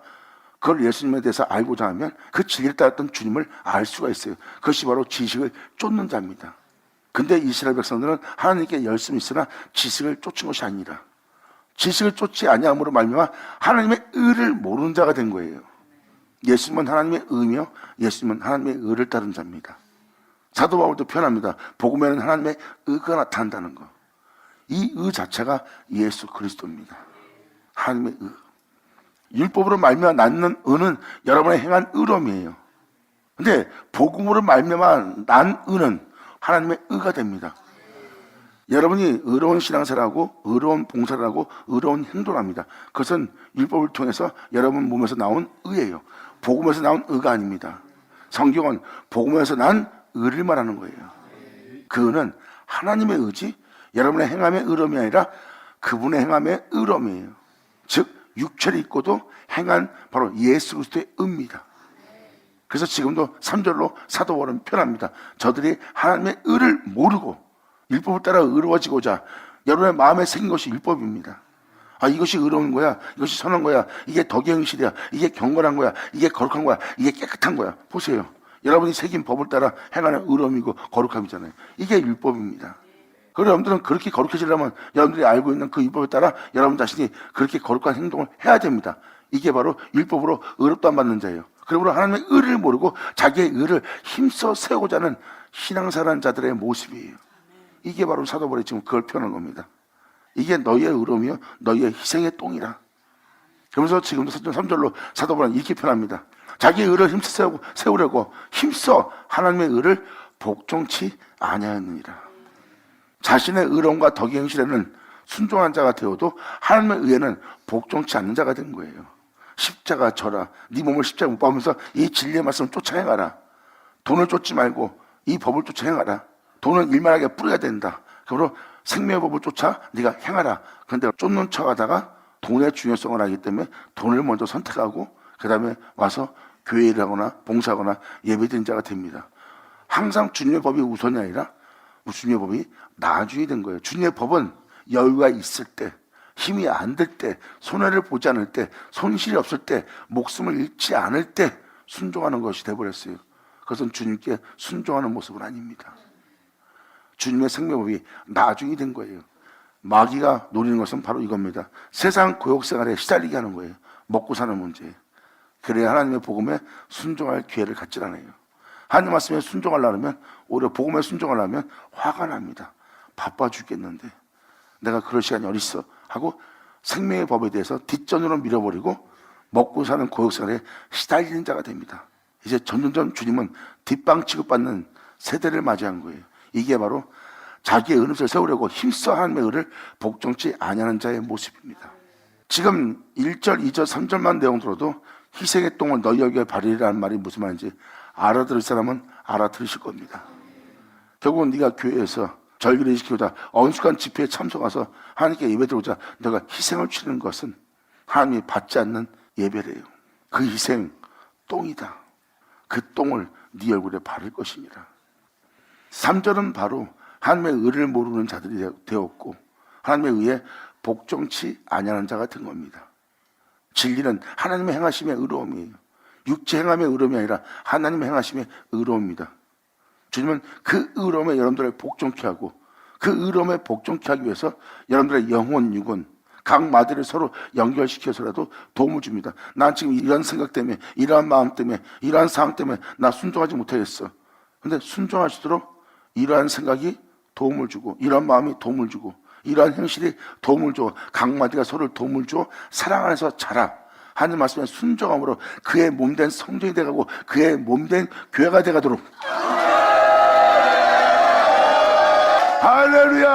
그걸 예수님에 대해서 알고자 하면 그 진리를 따랐던 주님을 알 수가 있어요. 그것이 바로 지식을 쫓는 자입니다. 근데 이스라엘 백성들은 하나님께 열심히 있으나 지식을 쫓은 것이 아니라 지식을 쫓지 아니함으로 말미암아 하나님의 의를 모르는 자가 된 거예요. 예수님은 하나님의 의며 예수님은 하나님의 의를 따른 자입니다. 사도 바울도 표현합니다. 복음에는 하나님의 의가 나타난다는 것. 이 의 자체가 예수 그리스도입니다. 하나님의 의. 율법으로 말미암아 낳는 의는 여러분의 행한 의로움이에요. 근데 복음으로 말미암아 난 의는 하나님의 의가 됩니다. 여러분이 의로운 신앙생활하고 의로운 봉사를 하고 의로운 행동을 합니다. 그것은 율법을 통해서 여러분 몸에서 나온 의예요. 복음에서 나온 의가 아닙니다. 성경은 복음에서 난 의를 말하는 거예요. 그 의는 하나님의 의지, 여러분의 행함의 의로움이 아니라 그분의 행함의 의로움이에요. 즉 육체를 입고도 행한 바로 예수 그리스도의 의입니다. 그래서 지금도 3절로 사도 바울은 표현합니다. 저들이 하나님의 의를 모르고 율법을 따라 의로워지고자 여러분의 마음에 생긴 것이 율법입니다. 이것이 의로운 거야, 이것이 선한 거야, 이게 덕의 행실이야, 이게 경건한 거야, 이게 거룩한 거야, 이게 깨끗한 거야. 보세요, 여러분이 새긴 법을 따라 행하는 의로움이고 거룩함이잖아요. 이게 율법입니다. 그리고 여러분들은 그렇게 거룩해지려면 여러분들이 알고 있는 그 율법에 따라 여러분 자신이 그렇게 거룩한 행동을 해야 됩니다. 이게 바로 율법으로 의롭다 받는 자예요. 그러므로 하나님의 의를 모르고 자기의 의를 힘써 세우고자 하는 신앙생활하는 자들의 모습이에요. 이게 바로 사도 바울이 지금 그걸 표현한 겁니다. 이게 너희의 의로움이요 너희의 희생의 똥이라. 그러면서 지금도 3절로 사도 바울은 이렇게 표현합니다. 자기의 의를 힘써 세우려고 힘써 하나님의 의를 복종치 아니하였느니라. 자신의 의로움과 덕의 행실에는 순종한 자가 되어도 하나님의 의에는 복종치 않는 자가 된 거예요. 십자가 져라, 네 몸을 십자가 못 박으면서 이 진리의 말씀을 쫓아 행하라. 돈을 쫓지 말고 이 법을 쫓아 행하라. 돈은 일만하게 뿌려야 된다. 그러므로 생명의 법을 쫓아 네가 행하라. 그런데 쫓는 척하다가 돈의 중요성을 알기 때문에 돈을 먼저 선택하고 그 다음에 와서 교회를 하거나 봉사하거나 예배드리는 자가 됩니다. 항상 주님의 법이 우선이 아니라 주님의 법이 나중에 된 거예요. 주님의 법은 여유가 있을 때, 힘이 안 들 때, 손해를 보지 않을 때, 손실이 없을 때, 목숨을 잃지 않을 때 순종하는 것이 되어버렸어요. 그것은 주님께 순종하는 모습은 아닙니다. 주님의 생명법이 나중에 된 거예요. 마귀가 노리는 것은 바로 이겁니다. 세상 고역생활에 시달리게 하는 거예요. 먹고 사는 문제. 그래야 하나님의 복음에 순종할 기회를 갖지 않아요. 하나님 말씀에 순종하려면, 오히려 복음에 순종하려면 화가 납니다. 바빠 죽겠는데 내가 그럴 시간이 어딨어 하고 생명의 법에 대해서 뒷전으로 밀어버리고 먹고 사는 고역생활에 시달리는 자가 됩니다. 이제 점점점 주님은 뒷방 취급받는 세대를 맞이한 거예요. 이게 바로 자기의 의를 세우려고 힘써 하나님의 의를 복종치 아니하는 자의 모습입니다. 지금 1절, 2절, 3절만 내용 들어도 희생의 똥을 너희에게 바르리라는 말이 무슨 말인지 알아들을 사람은 알아들으실 겁니다. 결국은 네가 교회에서 절기를 지키고자 언숙한 집회에 참석해서 하나님께 예배드리고자 너가 희생을 치르는 것은 하나님이 받지 않는 예배래요. 그 희생 똥이다. 그 똥을 네 얼굴에 바를 것입니다. 3절은 바로 하나님의 의를 모르는 자들이 되었고 하나님의 의에 복종치 아니하는 자가 된 겁니다. 진리는 하나님의 행하심의 의로움이에요. 육체 행함의 의로움이 아니라 하나님의 행하심의 의로움입니다. 주님은 그 의로움에 여러분들을 복종케 하고 그 의로움에 복종케 하기 위해서 여러분들의 영혼, 육은 각 마디를 서로 연결시켜서라도 도움을 줍니다. 난 지금 이런 생각 때문에, 이러한 마음 때문에, 이러한 상황 때문에 나 순종하지 못하겠어. 근데 순종하시도록 이러한 생각이 도움을 주고 이러한 마음이 도움을 주고 이러한 행실이 도움을 줘. 각 마디가 서로를 도움을 줘. 사랑 안에서 자라. 하나님 말씀에 순종함으로 그의 몸된 성전이 되가고 그의 몸된 교회가 되가도록. 할렐루야.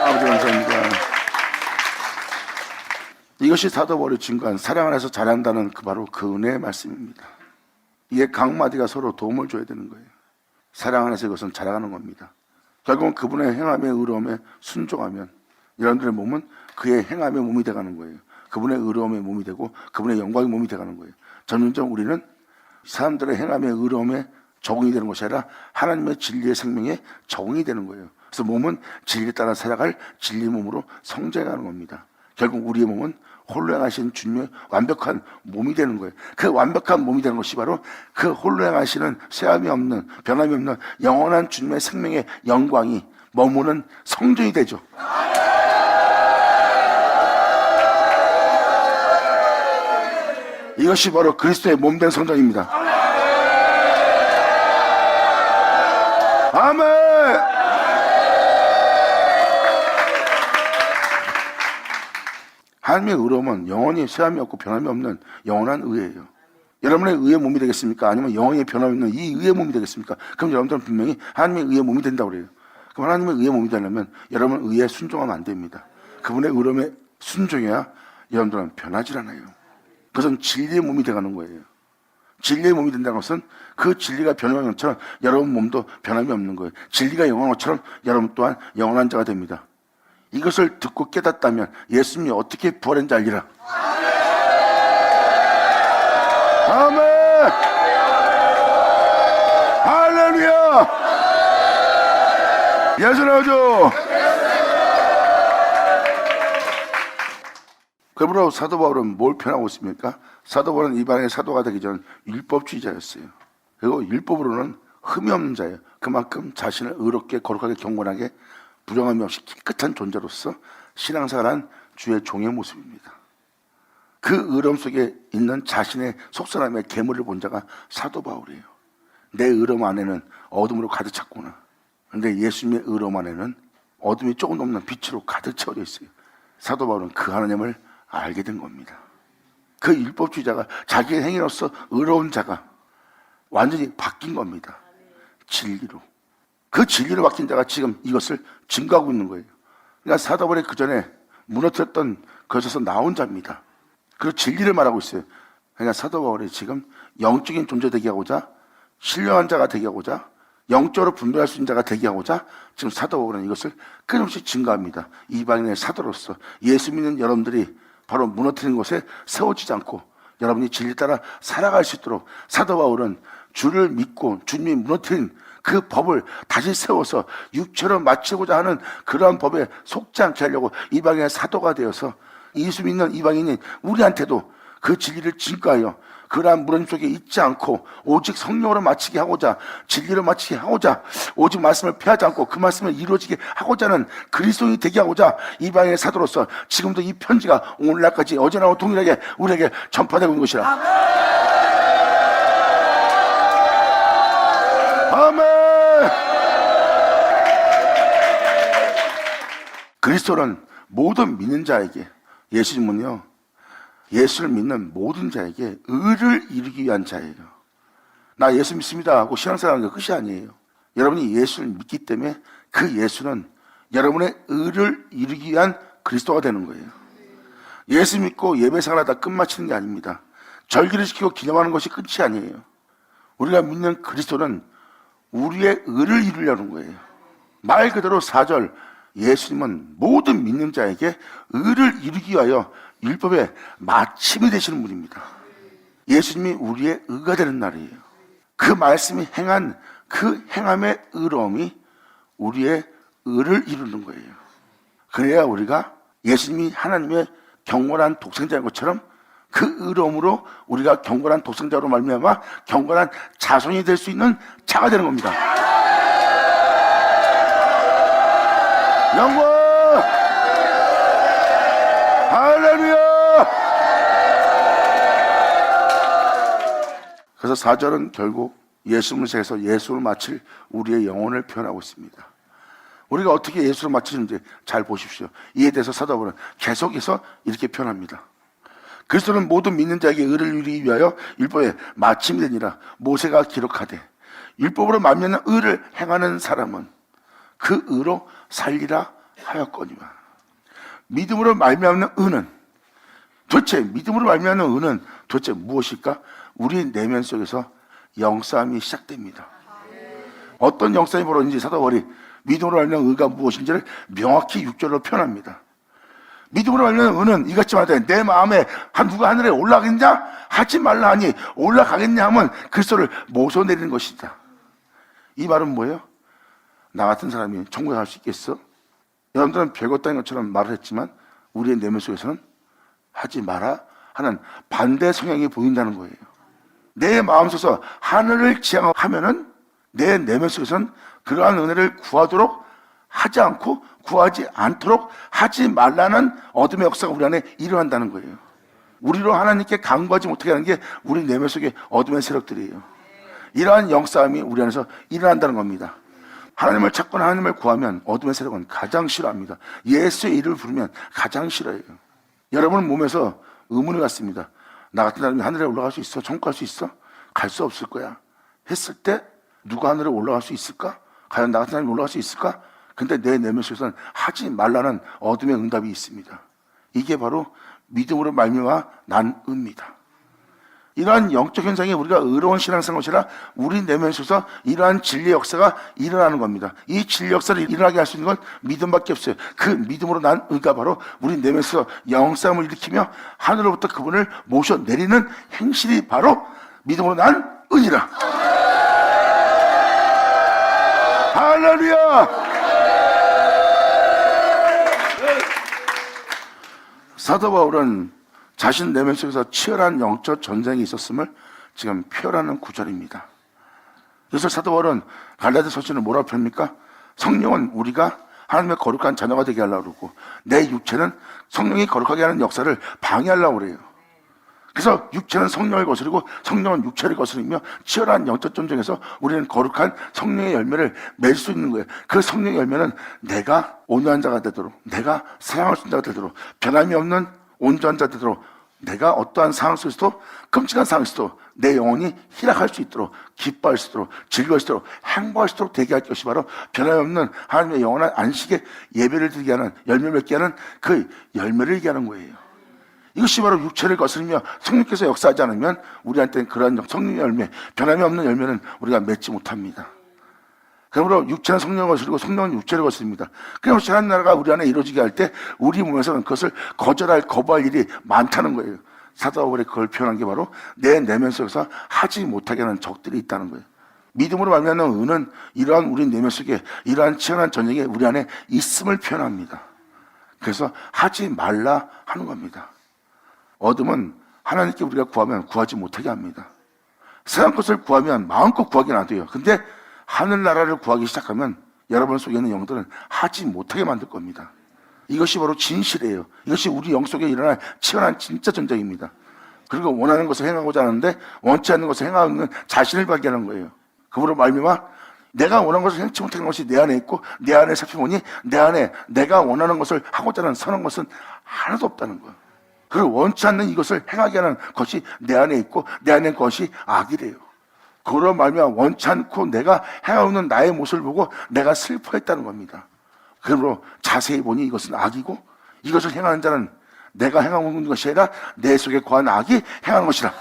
아버지 감사합니다. 이것이 사도 바울이 증거한 사랑 안에서 자란다는 바로 그 은혜의 말씀입니다. 이게 각 마디가 서로 도움을 줘야 되는 거예요. 사랑 안에서 이것은 자라가는 겁니다. 결국은 그분의 행함의 의로움에 순종하면 여러분들의 몸은 그의 행함의 몸이 되가는 거예요. 그분의 의로움의 몸이 되고 그분의 영광의 몸이 되가는 거예요. 점점점 우리는 사람들의 행함의 의로움에 적응이 되는 것이 아니라 하나님의 진리의 생명에 적응이 되는 거예요. 그래서 몸은 진리에 따라 살아갈 진리 몸으로 성장해가는 겁니다. 결국 우리의 몸은 홀로 행하신 주님의 완벽한 몸이 되는 거예요. 그 완벽한 몸이 되는 것이 바로 그 홀로 행하시는 쇠함이 없는 변함이 없는 영원한 주님의 생명의 영광이 머무는 성전이 되죠. 이것이 바로 그리스도의 몸된 성전입니다. 아멘. 하나님의 의로움은 영원히 쇠함이 없고 변함이 없는 영원한 의예요. 여러분의 의의 몸이 되겠습니까? 아니면 영의 변함이 있는 이 의의 몸이 되겠습니까? 그럼 여러분들은 분명히 하나님의 의의 몸이 된다고 그래요. 그럼 하나님의 의의 몸이 되려면 여러분은 의에 순종하면 안 됩니다. 그분의 의로움에 순종해야 여러분들은 변하지 않아요. 그것은 진리의 몸이 되가는 거예요. 진리의 몸이 된다는 것은 그 진리가 변화하는 것처럼 여러분 몸도 변함이 없는 거예요. 진리가 영원한 것처럼 여러분 또한 영원한 자가 됩니다. 이것을 듣고 깨닫다면 예수님이 어떻게 부활했는지 알리라. 아멘. 할렐루야. 예수 나오죠. 그러므로 사도 바울은 뭘 표현하고 있습니까? 사도 바울은 이방의 사도가 되기 전 율법주의자였어요. 그리고 율법으로는 흠이 없는 자예요. 그만큼 자신을 의롭게 거룩하게 경건하게 부정함이 없이 깨끗한 존재로서 신앙생활한 주의 종의 모습입니다. 그 의로움 속에 있는 자신의 속사람의 계물을 본 자가 사도 바울이에요. 내 의로움 안에는 어둠으로 가득 찼구나. 그런데 예수님의 의로움 안에는 어둠이 조금 넘는 빛으로 가득 채워져 있어요. 사도 바울은 그 하나님을 알게 된 겁니다. 그 율법주의자가 자기의 행위로서 의로운 자가 완전히 바뀐 겁니다. 진리로. 그 진리로 바뀐 자가 지금 이것을 증거하고 있는 거예요. 그러니까 사도 바울이 그 전에 무너뜨렸던 것에서 나온 자입니다. 그리고 진리를 말하고 있어요. 그러니까 사도 바울이 지금 영적인 존재 되게 하고자, 신령한 자가 되게 하고자, 영적으로 분별할 수 있는 자가 되게 하고자 지금 사도 바울은 이것을 끊임없이 증거합니다. 이방인의 사도로서 예수 믿는 여러분들이 바로 무너뜨린 곳에 세워지지 않고 여러분이 진리 따라 살아갈 수 있도록 사도 바울은 주를 믿고 주님이 무너뜨린 그 법을 다시 세워서 육체로 마치고자 하는 그러한 법에 속지 않게 하려고 이방인의 사도가 되어서 예수 믿는 이방인인 우리한테도 그 진리를 증거하여 그러한 무너짐 속에 있지 않고 오직 성령으로 마치게 하고자, 진리로 마치게 하고자, 오직 말씀을 피하지 않고 그 말씀을 이루어지게 하고자 하는 그리스도인이 되게 하고자 이방인의 사도로서 지금도 이 편지가 오늘날까지 어제나와 동일하게 우리에게 전파되고 있는 것이라. 아멘. 그리스도는 모든 믿는 자에게, 예수님은요 예수를 믿는 모든 자에게 의를 이루기 위한 자예요. 나 예수 믿습니다 하고 신앙생활하는 게 끝이 아니에요. 여러분이 예수를 믿기 때문에 그 예수는 여러분의 의를 이루기 위한 그리스도가 되는 거예요. 예수 믿고 예배 생활하다 끝마치는 게 아닙니다. 절기를 지키고 기념하는 것이 끝이 아니에요. 우리가 믿는 그리스도는 우리의 의를 이루려는 거예요. 말 그대로 4절 예수님은 모든 믿는 자에게 의를 이루기 위하여 율법의 마침이 되시는 분입니다. 예수님이 우리의 의가 되는 날이에요. 그 말씀이 행한 그 행함의 의로움이 우리의 의를 이루는 거예요. 그래야 우리가 예수님이 하나님의 경건한 독생자인 것처럼 그 의로움으로 우리가 경건한 독생자로 말미암아 경건한 자손이 될 수 있는 자가 되는 겁니다. 영광! 할렐루야! 그래서 4절은 결국 예수님을 세서 예수를 마칠 우리의 영혼을 표현하고 있습니다. 우리가 어떻게 예수를 마치는지 잘 보십시오. 이에 대해서 사도 바울은 계속해서 이렇게 표현합니다. 그리스도는 모든 믿는 자에게 의를 이루기 위하여 율법의 마침이 되니라. 모세가 기록하되 율법으로 말미암는 의를 행하는 사람은 그 의로 살리라 하였거니와. 믿음으로 말미암는 의는 도대체 믿음으로 말미암는 의는 도대체 무엇일까? 우리 내면 속에서 영싸움이 시작됩니다. 어떤 영싸움이 벌어지는지 사도 바울이 믿음으로 말미암는 의가 무엇인지를 명확히 6절로 표현합니다. 믿음으로 말미암는 의는 이같이 말하되 내 마음에 누가 하늘에 올라가겠냐? 하지 말라 하니 올라가겠냐 하면 그리스도를 모셔 내리는 것이다. 이 말은 뭐예요? 나 같은 사람이 천국에 갈 수 있겠어? 여러분들은 별것 아닌 것처럼 말을 했지만 우리의 내면 속에서는 하지 마라 하는 반대 성향이 보인다는 거예요. 내 마음속에서 하늘을 지향하면은 내 내면 속에서는 그러한 은혜를 구하도록 하지 않고 구하지 않도록 하지 말라는 어둠의 역사가 우리 안에 일어난다는 거예요. 우리로 하나님께 간구하지 못하게 하는 게 우리 내면 속의 어둠의 세력들이에요. 이러한 영싸움이 우리 안에서 일어난다는 겁니다. 하나님을 찾거나 하나님을 구하면 어둠의 세력은 가장 싫어합니다. 예수의 이름을 부르면 가장 싫어해요. 여러분 몸에서 의문을 갖습니다. 나 같은 사람이 하늘에 올라갈 수 있어? 천국 갈 수 있어? 갈 수 없을 거야. 했을 때 누가 하늘에 올라갈 수 있을까? 과연 나 같은 사람이 올라갈 수 있을까? 근데 내 내면 속에서는 하지 말라는 어둠의 응답이 있습니다. 이게 바로 믿음으로 말미암아 난 의입니다. 이러한 영적 현상이 우리가 의로운 신앙생활을 것이라 우리 내면 속에서 이러한 진리의 역사가 일어나는 겁니다. 이 진리 역사를 일어나게 할 수 있는 건 믿음밖에 없어요. 그 믿음으로 난 의가 바로 우리 내면에서 영싸움을 일으키며 하늘로부터 그분을 모셔내리는 행실이 바로 믿음으로 난 의니라. 할렐루야. 사도 바울은 자신 내면 속에서 치열한 영적 전쟁이 있었음을 지금 표현하는 구절입니다. 그래서 사도 바울은 갈라디아서는 뭐라고 표현합니까? 성령은 우리가 하나님의 거룩한 자녀가 되게 하려고 그러고 내 육체는 성령이 거룩하게 하는 역사를 방해하려고 그래요. 그래서 육체는 성령을 거스르고 성령은 육체를 거스르며 치열한 영적 전쟁에서 우리는 거룩한 성령의 열매를 맺을 수 있는 거예요. 그 성령의 열매는 내가 온유한 자가 되도록, 내가 사랑할 수 있는 자가 되도록, 변함이 없는 온전한 자 되도록, 내가 어떠한 상황 속에서도 끔찍한 상황에서도 내 영혼이 희락할 수 있도록, 기뻐할 수 있도록, 즐거울 수 있도록, 행복할 수 있도록 되게 할 것이 바로 변함이 없는 하나님의 영원한 안식의 예배를 드리게 하는, 열매 맺게 하는 그 열매를 얘기하는 거예요. 이것이 바로 육체를 거스르며 성령께서 역사하지 않으면 우리한테는 그러한 성령의 열매, 변함이 없는 열매는 우리가 맺지 못합니다. 그러므로 육체는 성령을 거스르고 성령은 육체를 거스릅니다. 그래서 하나님 나라가 우리 안에 이루어지게 할 때 우리 몸에서는 그것을 거부할 일이 많다는 거예요. 사도 바울이 그걸 표현한 게 바로 내 내면 속에서 하지 못하게 하는 적들이 있다는 거예요. 믿음으로 말미암는 의는 이러한 우리 내면 속에 이러한 치열한 전쟁이 우리 안에 있음을 표현합니다. 그래서 하지 말라 하는 겁니다. 어둠은 하나님께 우리가 구하면 구하지 못하게 합니다. 세상 것을 구하면 마음껏 구하긴 안 돼요. 근데 하늘나라를 구하기 시작하면 여러분 속에 있는 영들은 하지 못하게 만들 겁니다. 이것이 바로 진실이에요. 이것이 우리 영 속에 일어날 치열한 진짜 전쟁입니다. 그리고 원하는 것을 행하고자 하는데 원치 않는 것을 행하고 있는 자신을 발견하는 거예요. 그러므로 말미암아 내가 원하는 것을 행치 못하는 것이 내 안에 있고 내 안에 살펴보니 내 안에 내가 원하는 것을 하고자 하는 선한 것은 하나도 없다는 거예요. 그리고 원치 않는 이것을 행하게 하는 것이 내 안에 있고 내 안에 있는 것이 악이래요. 그로 말미암아 원치 않고 내가 행하고 있는 나의 모습을 보고 내가 슬퍼했다는 겁니다. 그러므로 자세히 보니 이것은 악이고 이것을 행하는 자는 내가 행하고 있는 것이 아니라 내 속에 거한 악이 행하는 것이라.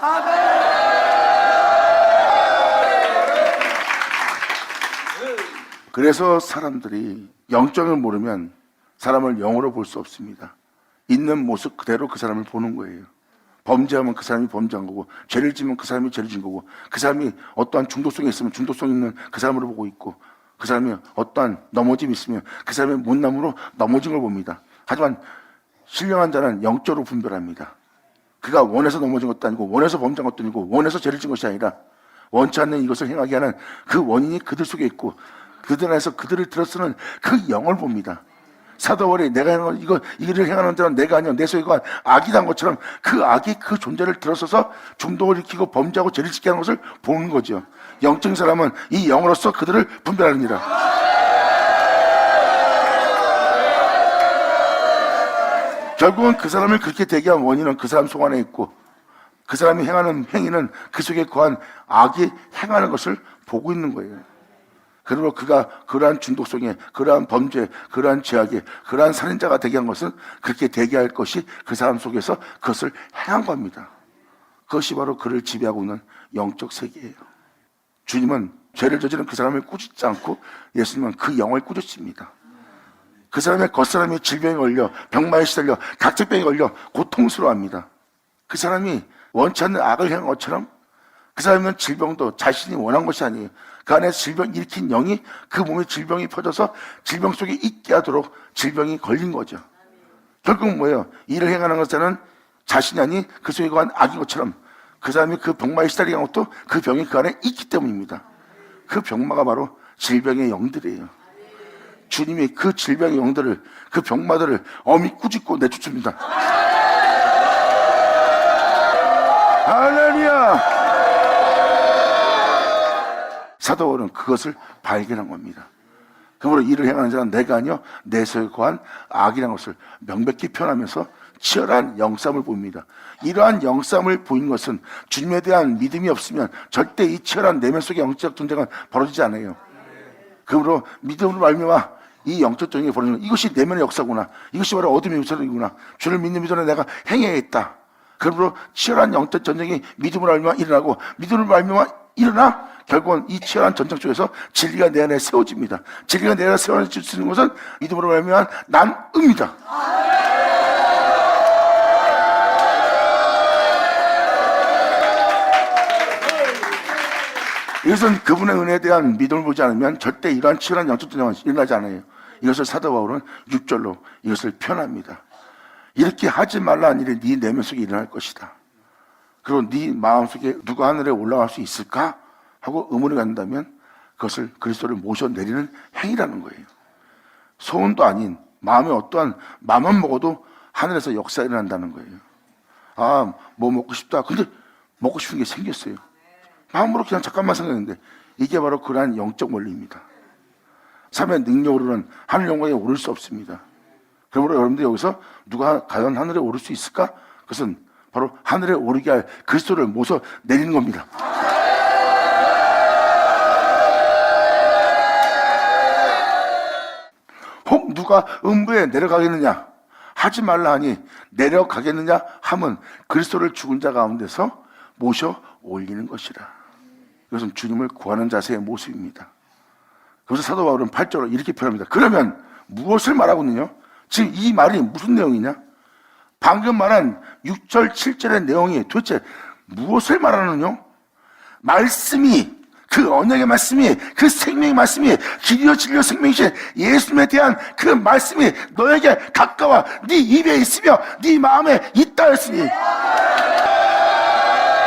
그래서 사람들이 영적을 모르면 사람을 영으로 볼 수 없습니다. 있는 모습 그대로 그 사람을 보는 거예요. 범죄하면 그 사람이 범죄한 거고, 죄를 지면 그 사람이 죄를 진 거고, 그 사람이 어떠한 중독성이 있으면 중독성 있는 그 사람으로 보고 있고, 그 사람이 어떠한 넘어짐이 있으면 그 사람의 못남으로 넘어진 걸 봅니다. 하지만 신령한 자는 영적으로 분별합니다. 그가 원해서 넘어진 것도 아니고 원해서 범죄한 것도 아니고 원해서 죄를 진 것이 아니라 원치 않는 이것을 행하게 하는 그 원인이 그들 속에 있고 그들 안에서 그들을 들어쓰는 그 영을 봅니다. 사도 바울이 내가 행하는 이거를 행하는 자는 내가 아니야 내 속에 거한 악이란 것처럼 그 악이 그 존재를 들어서서 중독을 일으키고 범죄하고 죄를 짓게 하는 것을 보는 거죠. 영적인 사람은 이 영으로서 그들을 분별합니다. 결국은 그 사람을 그렇게 되게 한 원인은 그 사람 속 안에 있고 그 사람이 행하는 행위는 그 속에 거한 악이 행하는 것을 보고 있는 거예요. 그리고 그가 그러한 중독성에, 그러한 범죄, 그러한 죄악에, 그러한 살인자가 되게 한 것은 그렇게 되게 할 것이 그 사람 속에서 그것을 행한 겁니다. 그것이 바로 그를 지배하고 있는 영적 세계예요. 주님은 죄를 저지른 그 사람을 꾸짖지 않고 예수님은 그 영을 꾸짖습니다. 그 사람의 겉사람이 질병에 걸려 병마에 시달려 각질병에 걸려 고통스러워합니다. 그 사람이 원치 않는 악을 행한 것처럼 그 사람은 질병도 자신이 원한 것이 아니에요. 그 안에 질병 일으킨 영이 그 몸에 질병이 퍼져서 질병 속에 있게 하도록 질병이 걸린 거죠. 결국은 뭐예요? 이를 행하는 것은 자신이 아닌 그 속에 거한 악인 것처럼 그 사람이 그 병마에 시달리게 한 것도 그 병이 그 안에 있기 때문입니다. 그 병마가 바로 질병의 영들이에요. 주님이 그 질병의 영들을, 그 병마들을 엄히 꾸짖고 내쫓습니다. 할렐루야! 사도 바울은 그것을 발견한 겁니다. 그러므로 이를 행하는 자는 내가 아니요 내 속에 거한 악이라는 것을 명백히 표현하면서 치열한 영싸움을 보입니다. 이러한 영싸움을 보인 것은 주님에 대한 믿음이 없으면 절대 이 치열한 내면 속의 영적 전쟁은 벌어지지 않아요. 그러므로 믿음으로 말미암아 이 영적 전쟁이 벌어지는 이것이 내면의 역사구나. 이것이 바로 어둠의 역사이구나. 주를 믿는 믿음에 내가 행해야겠다. 그러므로 치열한 영적 전쟁이 믿음으로 말미암아 일어나고 믿음으로 말미암아 일어나 결국은 이 치열한 전쟁 속에서 진리가 내 안에 세워집니다. 진리가 내 안에 세워질 수 있는 것은 믿음으로 말미암아 남음이다. 이것은 그분의 은혜에 대한 믿음을 보지 않으면 절대 이러한 치열한 영적 전쟁은 일어나지 않아요. 이것을 사도 바울은 6절로 이것을 표현합니다. 이렇게 하지 말라는 일이 네 내면 속에 일어날 것이다. 그리고 네 마음속에 누가 하늘에 올라갈 수 있을까? 하고 의문을 갖는다면 그것을 그리스도를 모셔내리는 행위라는 거예요. 소원도 아닌 마음에 어떠한 마음만 먹어도 하늘에서 역사가 일어난다는 거예요. 아, 뭐 먹고 싶다. 근데 먹고 싶은 게 생겼어요. 마음으로 그냥 잠깐만 생각했는데 이게 바로 그러한 영적 원리입니다. 삶의 능력으로는 하늘 영광에 오를 수 없습니다. 그러므로 여러분들 여기서 누가 과연 하늘에 오를 수 있을까? 그것은 바로 하늘에 오르게 할 그리스도를 모셔 내리는 겁니다. 혹 누가 음부에 내려가겠느냐? 하지 말라 하니 내려가겠느냐 함은 그리스도를 죽은 자 가운데서 모셔 올리는 것이라. 이것은 주님을 구하는 자세의 모습입니다. 그래서 사도 바울은 8절로 이렇게 표현합니다. 그러면 무엇을 말하고 있느냐? 지금 이 말이 무슨 내용이냐? 방금 말한 6절, 7절의 내용이 도대체 무엇을 말하느냐? 말씀이, 그 언약의 말씀이, 그 생명의 말씀이, 길이요 진리요 생명이신 예수님에 대한 그 말씀이 너에게 가까워 네 입에 있으며 네 마음에 있다 했으니.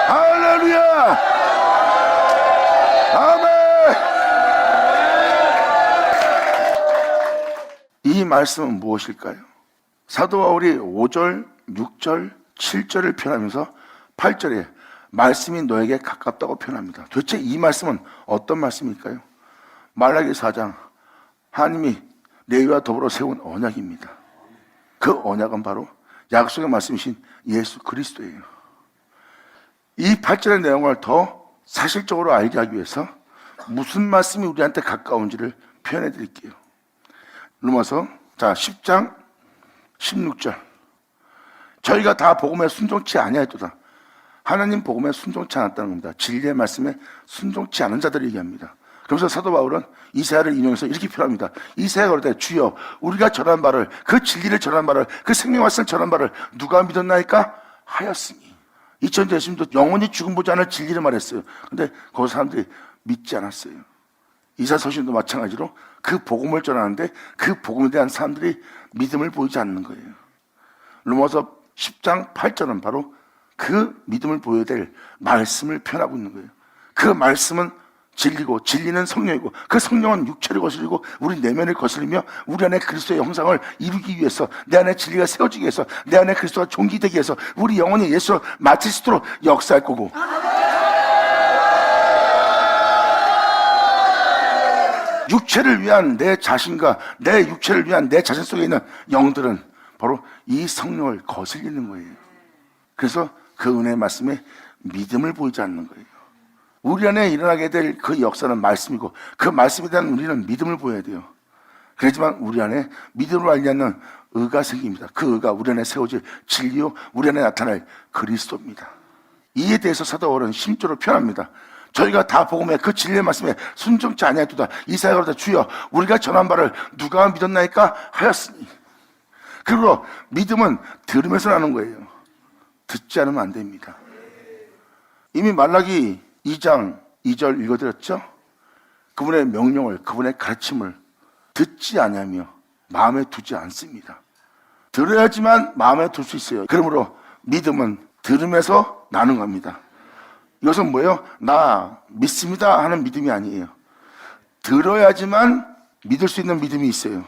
할렐루야! 아멘! 이 말씀은 무엇일까요? 사도 바울이 5절, 6절, 7절을 표현하면서 8절에 말씀이 너에게 가깝다고 표현합니다. 도대체 이 말씀은 어떤 말씀일까요? 말라기 4장, 하나님이 너희와 더불어 세운 언약입니다. 그 언약은 바로 약속의 말씀이신 예수 그리스도예요. 이 8절의 내용을 더 사실적으로 알게 하기 위해서 무슨 말씀이 우리한테 가까운지를 표현해 드릴게요. 로마서 10장 16절, 저희가 다 복음에 순종치 아니하였도다. 하나님 복음에 순종치 않았다는 겁니다. 진리의 말씀에 순종치 않은 자들을 얘기합니다. 그래서 사도 바울은 이사야를 인용해서 이렇게 표현합니다. 이사야가 그럴 때 주여 우리가 전한 바를, 그 진리를 전한 바를, 그 생명 말씀을 전한 바를 누가 믿었나이까 하였으니. 2000년 예수님도 영원히 죽음 보지 않을 진리를 말했어요. 근데 거기 사람들이 믿지 않았어요. 이사야 서신도 마찬가지로 그 복음을 전하는데 그 복음에 대한 사람들이 믿음을 보이지 않는 거예요. 로마서 10장 8절은 바로 그 믿음을 보여야 될 말씀을 표현하고 있는 거예요. 그 말씀은 진리고 진리는 성령이고 그 성령은 육체를 거슬리고 우리 내면을 거슬리며 우리 안에 그리스도의 형상을 이루기 위해서, 내 안에 진리가 세워지기 위해서, 내 안에 그리스도가 존귀되기 위해서 우리 영혼이 예수로 마칠 수 있도록 역사할 거고, 육체를 위한 내 자신과 내 육체를 위한 내 자신 속에 있는 영들은 바로 이 성령을 거슬리는 거예요. 그래서 그 은혜의 말씀에 믿음을 보이지 않는 거예요. 우리 안에 일어나게 될 그 역사는 말씀이고 그 말씀에 대한 우리는 믿음을 보여야 돼요. 그렇지만 우리 안에 믿음을 알지 않는 의가 생깁니다. 그 의가 우리 안에 세워질 진리요 우리 안에 나타날 그리스도입니다. 이에 대해서 사도 바울은 심조로 표현합니다. 저희가 다 복음에 그 진리의 말씀에 순종치 아니하였도다. 이사야가 그러다 주여 우리가 전한 바를 누가 믿었나이까 하였으니. 그리고 믿음은 들으면서 나는 거예요. 듣지 않으면 안 됩니다. 이미 말라기 2장 2절 읽어드렸죠? 그분의 명령을, 그분의 가르침을 듣지 아니하며 마음에 두지 않습니다. 들어야지만 마음에 둘 수 있어요. 그러므로 믿음은 들으면서 나는 겁니다. 이것은 뭐예요? 나 믿습니다 하는 믿음이 아니에요. 들어야지만 믿을 수 있는 믿음이 있어요.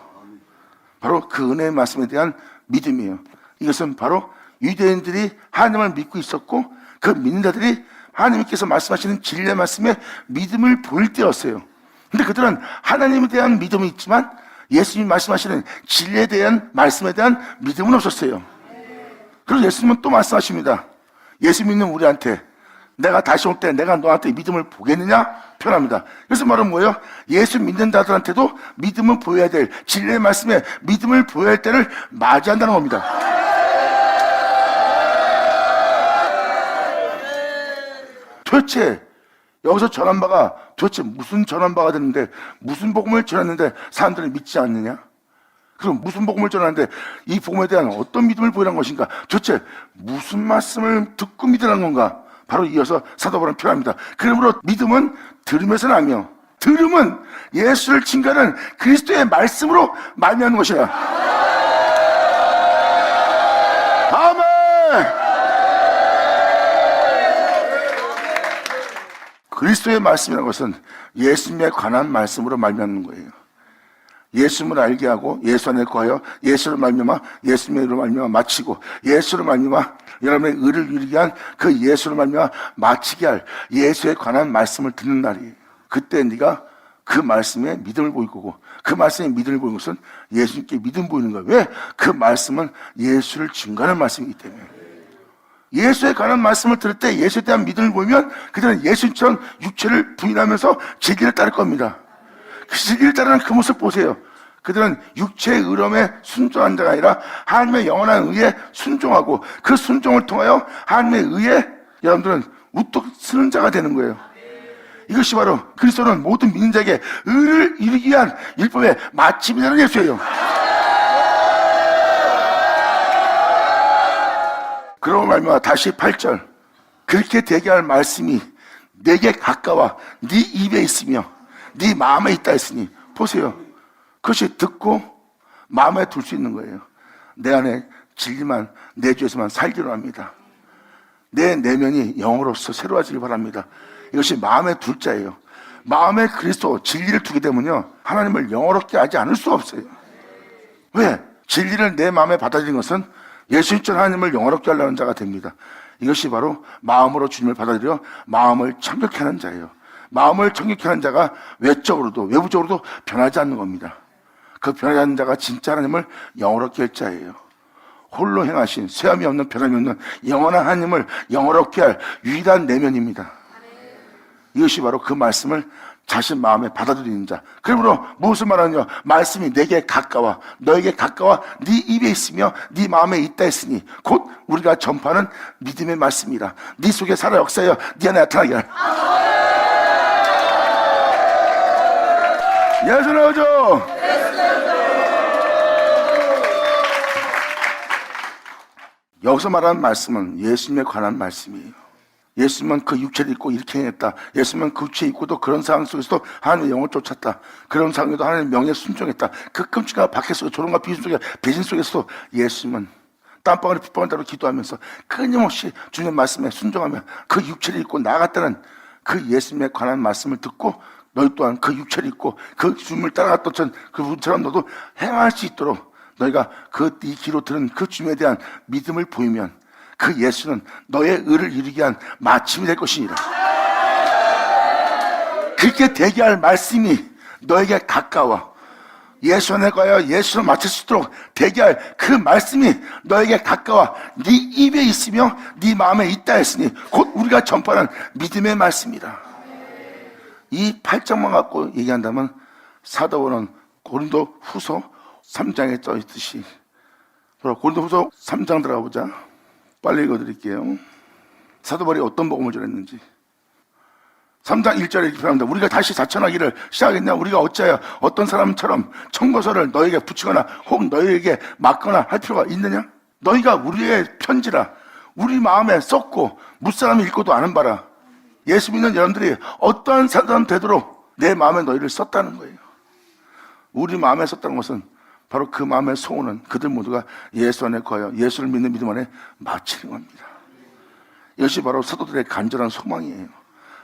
바로 그 은혜의 말씀에 대한 믿음이에요. 이것은 바로 유대인들이 하나님을 믿고 있었고 그 믿는 자들이 하나님께서 말씀하시는 진리의 말씀에 믿음을 보일 때였어요. 근데 그들은 하나님에 대한 믿음이 있지만 예수님이 말씀하시는 진리에 대한 말씀에 대한 믿음은 없었어요. 그리고 예수님은 또 말씀하십니다. 예수 믿는 우리한테 내가 다시 올 때 내가 너한테 믿음을 보겠느냐 표현합니다. 그래서 말은 뭐예요? 예수 믿는 자들한테도 믿음을 보여야 될, 진리의 말씀에 믿음을 보여야 할 때를 맞이한다는 겁니다. 도대체 여기서 전한 바가 도대체 무슨 전한 바가 됐는데, 무슨 복음을 전했는데 사람들이 믿지 않느냐? 그럼 무슨 복음을 전하는데 이 복음에 대한 어떤 믿음을 보이라는 것인가? 도대체 무슨 말씀을 듣고 믿으라는 건가? 바로 이어서 사도 바울은 표현합니다. 그러므로 믿음은 들으면서 나며, 들음은 예수를 증거하는 그리스도의 말씀으로 말미암는 것이라. 아멘. 그리스도의 말씀이라는 것은 예수님에 관한 말씀으로 말미암는 거예요. 예수님을 알게 하고 예수 안에 거하여 예수를 말미암아 예수님의 이름으로 말미암아 마치고, 예수를 말미암아 여러분의 의를 이루게 한 그 예수를 말미암아 마치게 할 예수에 관한 말씀을 듣는 날이에요. 그때 네가 그 말씀에 믿음을 보일 거고, 그 말씀에 믿음을 보이는 것은 예수님께 믿음 보이는 거예요. 왜? 그 말씀은 예수를 증거하는 말씀이기 때문에. 예수에 관한 말씀을 들을 때 예수에 대한 믿음을 보이면 그들은 예수처럼 육체를 부인하면서 진리를 따를 겁니다. 그 진리를 따르는 그 모습 보세요. 그들은 육체의 의로움에 순종한 자가 아니라 하나님의 영원한 의에 순종하고, 그 순종을 통하여 하나님의 의에 여러분들은 우뚝 서는 자가 되는 거예요. 이것이 바로 그리스도는 모든 믿는 자에게 의를 이루기 위한 율법의 마침이라는 예수예요. 그러고 말미암아 다시 8절, 그렇게 되게 할 말씀이 내게 가까워 네 입에 있으며 네 마음에 있다 했으니. 보세요. 그것이 듣고 마음에 둘 수 있는 거예요. 내 안에 진리만, 내 주에서만 살기로 합니다. 내 내면이 영으로서 새로워지길 바랍니다. 이것이 마음에 둘 자예요. 마음에 그리스도 진리를 두게 되면요, 하나님을 영어롭게 하지 않을 수가 없어요. 왜? 진리를 내 마음에 받아들인 것은 예수님처럼 하나님을 영어롭게 하려는 자가 됩니다. 이것이 바로 마음으로 주님을 받아들여 마음을 청결케 하는 자예요. 마음을 청결케 하는 자가 외적으로도 외부적으로도 변하지 않는 겁니다. 그 변하지 않는 자가 진짜 하나님을 영어롭게 할 자예요. 홀로 행하신 쇠함이 없는 변함이 없는 영원한 하나님을 영어롭게 할 유일한 내면입니다. 이것이 바로 그 말씀을 자신 마음에 받아들이는 자. 그러므로 무엇을 말하느냐? 말씀이 내게 가까워 너에게 가까워 네 입에 있으며 네 마음에 있다 했으니, 곧 우리가 전파하는 믿음의 말씀이라. 네 속에 살아 역사하여 네 안에 나타나게 할. 예수 나오죠? 여기서 말하는 말씀은 예수님에 관한 말씀이에요. 예수님은 그 육체를 입고 이렇게 행했다. 예수님은 그 육체 입고도 그런 상황 속에서도 하나님의 영을 쫓았다. 그런 상황에도 하나님의 명령에 순종했다. 그 끔찍한 박해 속에, 조롱과 비신 속에, 배신 속에서도 예수님은 땀방울에 핏방울 따로 기도하면서 끊임없이 주님의 말씀에 순종하며 그 육체를 입고 나아갔다는 그 예수님에 관한 말씀을 듣고, 너희 또한 그 육체를 입고 그 주님을 따라갔던 그분처럼 너도 행할 수 있도록 너희가 이 귀로 들은 그 주님에 대한 믿음을 보이면 그 예수는 너의 의를 이루게 한 마침이 될 것이니라. 그렇게 되게 할 말씀이 너에게 가까워 예수 안에 가여 예수를 마칠 수 있도록 되게 할 그 말씀이 너에게 가까워 네 입에 있으며 네 마음에 있다 했으니, 곧 우리가 전파하는 믿음의 말씀이라. 이 8장만 갖고 얘기한다면 사도 바울은 고린도 후서 3장에 써 있듯이, 고린도 후서 3장 들어가 보자. 빨리 읽어드릴게요. 사도 바울이 어떤 복음을 전했는지. 3장 1절에 이렇게 표현합니다. 우리가 다시 자천하기를 시작했냐? 우리가 어찌하여 어떤 사람처럼 청거서를 너에게 붙이거나 혹 너에게 맞거나 할 필요가 있느냐? 너희가 우리의 편지라 우리 마음에 썼고 무사람이 읽고도 아는 바라. 예수 믿는 여러분들이 어떠한 사람 되도록 내 마음에 너희를 썼다는 거예요. 우리 마음에 썼다는 것은 바로 그 마음의 소원은 그들 모두가 예수 안에 거하여 예수를 믿는 믿음 안에 마치는 겁니다. 이것이 바로 사도들의 간절한 소망이에요.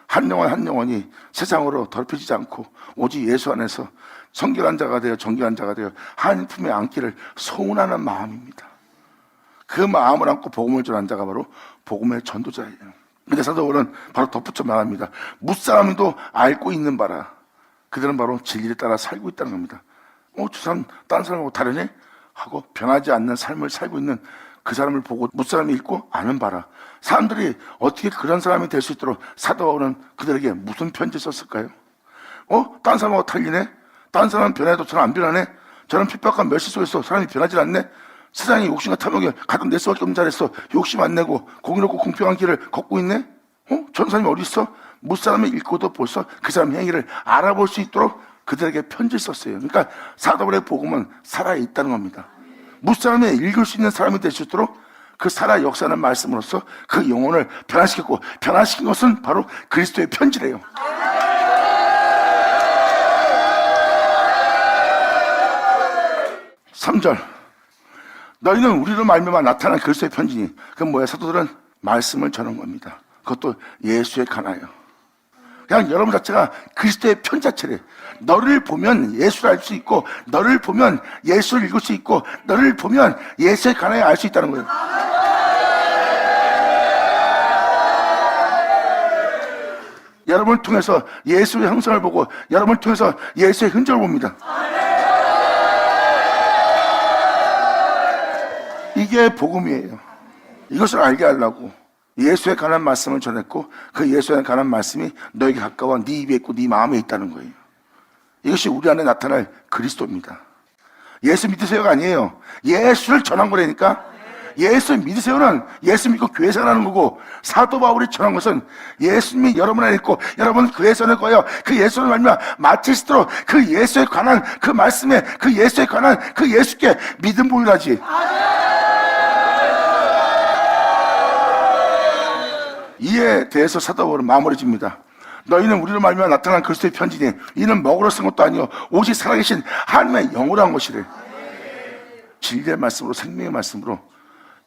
한 영혼 한 영혼이 세상으로 더럽혀지지 않고 오직 예수 안에서 성결한 자가 되어 정결한 자가 되어 하나님 품에 안기를 소원하는 마음입니다. 그 마음을 안고 복음을 전한 자가 바로 복음의 전도자예요. 근데 사도 바울은 바로 덧붙여 말합니다. 무사람도 알고 있는 바라. 그들은 바로 진리를 따라 살고 있다는 겁니다. 저 사람 다른 사람하고 다르네? 하고 변하지 않는 삶을 살고 있는 그 사람을 보고 무사람이 읽고 아는 바라. 사람들이 어떻게 그런 사람이 될 수 있도록 사도 바울은 그들에게 무슨 편지 썼을까요? 딴 사람하고 탈리네? 딴 사람은 변해도 저는 안 변하네? 저는 핍박과 멸시 속에서 사람이 변하지 않네? 세상에 욕심과 탐욕에 가득 낼 수밖에 없는 자리에서 욕심 안 내고 공의롭고 공평한 길을 걷고 있네? 저런 사람이 어디 있어? 무사람이 읽고도 벌써 그 사람 행위를 알아볼 수 있도록 그들에게 편지를 썼어요. 그러니까 사도 바울의 복음은 살아있다는 겁니다. 무사람이 읽을 수 있는 사람이 될 수 있도록 그 살아 역사하는 말씀으로써 그 영혼을 변화시켰고, 변화시킨 것은 바로 그리스도의 편지래요. 삼 절, 너희는 우리로 말미암아 나타난 그리스도의 편지니. 그건 뭐야? 사도들은 말씀을 전한 겁니다. 그것도 예수에 관하여. 그냥 여러분 자체가 그리스도의 편 자체래. 너를 보면 예수를 알 수 있고, 너를 보면 예수를 읽을 수 있고, 너를 보면 예수에 관하여 알 수 있다는 거예요. 여러분을 통해서 예수의 형상을 보고, 여러분을 통해서 예수의 흔적을 봅니다. 이게 복음이에요. 이것을 알게 하려고 예수에 관한 말씀을 전했고, 그 예수에 관한 말씀이 너에게 가까워 네 입에 있고 네 마음에 있다는 거예요. 이것이 우리 안에 나타날 그리스도입니다. 예수 믿으세요가 아니에요. 예수를 전한 거라니까. 예수 믿으세요는 예수 믿고 교회 생활하는 거고, 사도 바울이 전한 것은 예수님이 여러분 안에 있고 여러분 교회 생활을 거여 그 예수를 말미암아 마칠 수 있도록 그 예수에 관한 그 말씀에, 그 예수에 관한 그 예수께 믿음 보이라지. 이에 대해서 사도 바울은 마무리 짓니다. 너희는 우리로 말미암아 나타난 그리스도의 편지니 이는 먹으러 쓴 것도 아니요 오직 살아계신 하나님의 영으로 한 것이래. 진리의 말씀으로, 생명의 말씀으로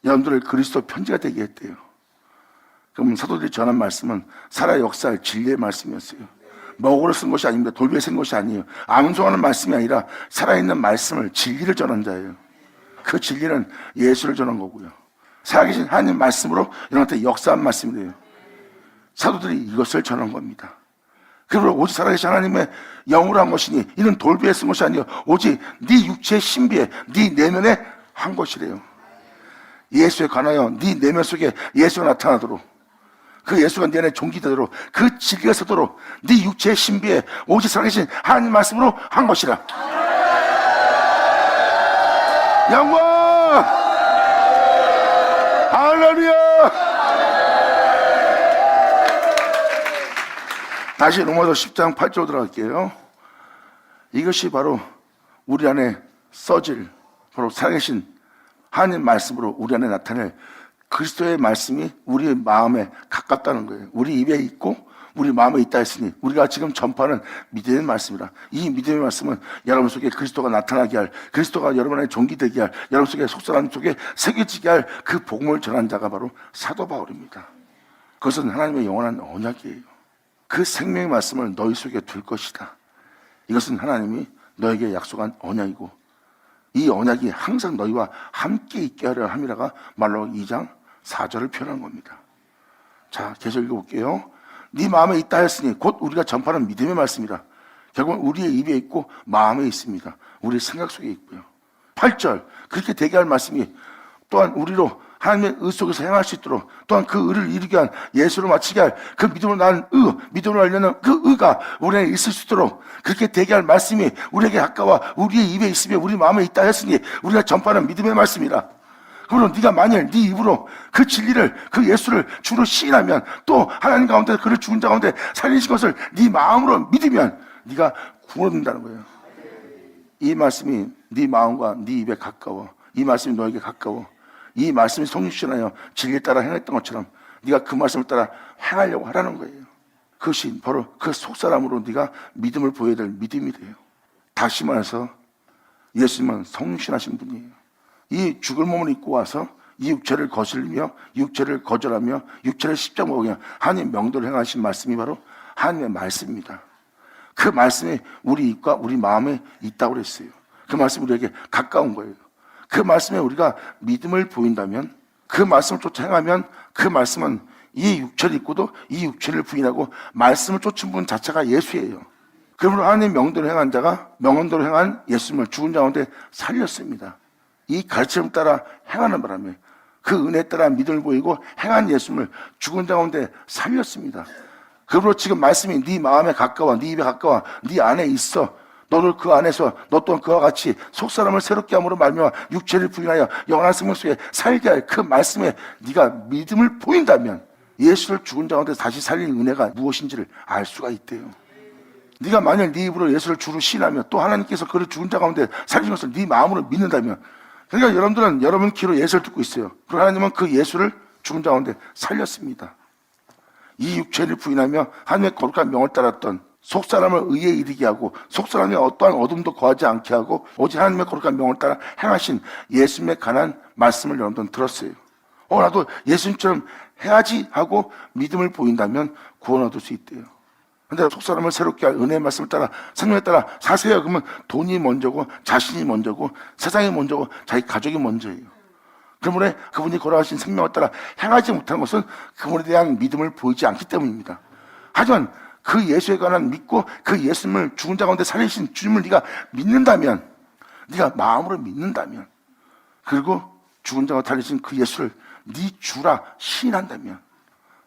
여러분들을 그리스도 편지가 되게 했대요. 그럼 사도들이 전한 말씀은 살아 역사할 진리의 말씀이었어요. 먹으러 쓴 것이 아닙니다. 돌비에 쓴 것이 아니에요. 암송하는 말씀이 아니라 살아있는 말씀을, 진리를 전한 자예요. 그 진리는 예수를 전한 거고요. 살아계신 하나님 말씀으로 여러분한테 역사한 말씀이래요. 사도들이 이것을 전한 겁니다. 그리고 오직 살아계신 하나님의 영으로 한 것이니 이는 돌비에 쓴 것이 아니요 오직 네 육체의 신비에, 네 내면에 한 것이래요. 예수에 관하여 네 내면 속에 예수가 나타나도록, 그 예수가 네 안에 종기되도록, 그 진리가 서도록 네 육체의 신비에 오직 살아계신 하나님 말씀으로 한 것이라. 영광! 할렐루야! 다시 로마서 10장 8절 들어갈게요. 이것이 바로 우리 안에 써질, 바로 살아계신 하나님 말씀으로 우리 안에 나타낼 그리스도의 말씀이 우리의 마음에 가깝다는 거예요. 우리 입에 있고 우리 마음에 있다 했으니 우리가 지금 전파하는 믿음의 말씀이라. 이 믿음의 말씀은 여러분 속에 그리스도가 나타나게 할, 그리스도가 여러분 안에 종기되게 할, 여러분 속에 속사람 속에 새겨지게 할 그 복음을 전한 자가 바로 사도 바울입니다. 그것은 하나님의 영원한 언약이에요. 그 생명의 말씀을 너희 속에 둘 것이다. 이것은 하나님이 너에게 약속한 언약이고, 이 언약이 항상 너희와 함께 있게 하려 함이라가 말로 2장 4절을 표현한 겁니다. 자, 계속 읽어볼게요. 네 마음에 있다 했으니 곧 우리가 전파하는 믿음의 말씀이라. 결국은 우리의 입에 있고 마음에 있습니다. 우리의 생각 속에 있고요. 8절, 그렇게 되게 할 말씀이 또한 우리로 하나님의 의 속에서 행할 수 있도록, 또한 그 의를 이루게 한, 예수로 마치게 할 그 믿음으로 난 의, 믿음으로 알려는 그 의가 우리 안에 있을 수 있도록 그렇게 되게 할 말씀이 우리에게 가까워 우리의 입에 있으며 우리 마음에 있다 했으니 우리가 전파하는 믿음의 말씀이라. 그러므로 네가 만일 네 입으로 그 진리를, 그 예수를 주로 시인하면, 또 하나님 가운데 그를 죽은 자 가운데 살리신 것을 네 마음으로 믿으면 네가 구원을 얻는다는 거예요. 이 말씀이 네 마음과 네 입에 가까워. 이 말씀이 너에게 가까워. 이 말씀이 성육신하여 진리에 따라 행했던 것처럼 네가 그 말씀을 따라 행하려고 하라는 거예요. 그것이 바로 그 속사람으로 네가 믿음을 보여야 될 믿음이 돼요. 다시 말해서 예수님은 성육신하신 분이에요. 이 죽을 몸을 입고 와서 이 육체를 거슬리며 육체를 거절하며 육체를 십자가 먹으며 하나님 명도를 행하신 말씀이 바로 하나님의 말씀입니다. 그 말씀이 우리 입과 우리 마음에 있다고 그랬어요. 그 말씀이 우리에게 가까운 거예요. 그 말씀에 우리가 믿음을 보인다면, 그 말씀을 쫓아 행하면, 그 말씀은 이 육체를 입고도 이 육체를 부인하고 말씀을 쫓은 분 자체가 예수예요. 그러므로 하나님 명도를 행한 자가 명언대로 행한 예수님을 죽은 자 가운데 살렸습니다. 이 가르침을 따라 행하는 바람에 그 은혜에 따라 믿음을 보이고 행한 예수님을 죽은 자 가운데 살렸습니다. 그러므로 지금 말씀이 네 마음에 가까워, 네 입에 가까워, 네 안에 있어. 너를 그 안에서 너 또한 그와 같이 속사람을 새롭게 함으로 말미암아 육체를 부인하여 영원한 생명 속에 살게 할 그 말씀에 네가 믿음을 보인다면 예수를 죽은 자 가운데 다시 살린 은혜가 무엇인지를 알 수가 있대요. 네가 만약 네 입으로 예수를 주로 시인하면 또 하나님께서 그를 죽은 자 가운데 살린 것을 네 마음으로 믿는다면, 그러니까 여러분들은 여러분 귀로 예수를 듣고 있어요. 그리고 하나님은 그 예수를 죽은 자 가운데 살렸습니다. 이 육체를 부인하며 하나님의 거룩한 명을 따랐던 속사람을 의에 이르게 하고 속사람이 어떠한 어둠도 거하지 않게 하고 오직 하나님의 거룩한 명을 따라 행하신 예수님에 관한 말씀을 여러분들은 들었어요. 나도 예수님처럼 해야지 하고 믿음을 보인다면 구원 얻을 수 있대요. 근데 속사람을 새롭게 할 은혜의 말씀을 따라 생명에 따라 사세요. 그러면 돈이 먼저고 자신이 먼저고 세상이 먼저고 자기 가족이 먼저예요. 그러므로 그분이 걸어가신 생명을 따라 행하지 못하는 것은 그분에 대한 믿음을 보이지 않기 때문입니다. 하지만 그 예수에 관한 믿고 그 예수님을 죽은 자 가운데 살리신 주님을 네가 믿는다면, 네가 마음으로 믿는다면, 그리고 죽은 자 가운데 살리신 그 예수를 네 주라 시인한다면,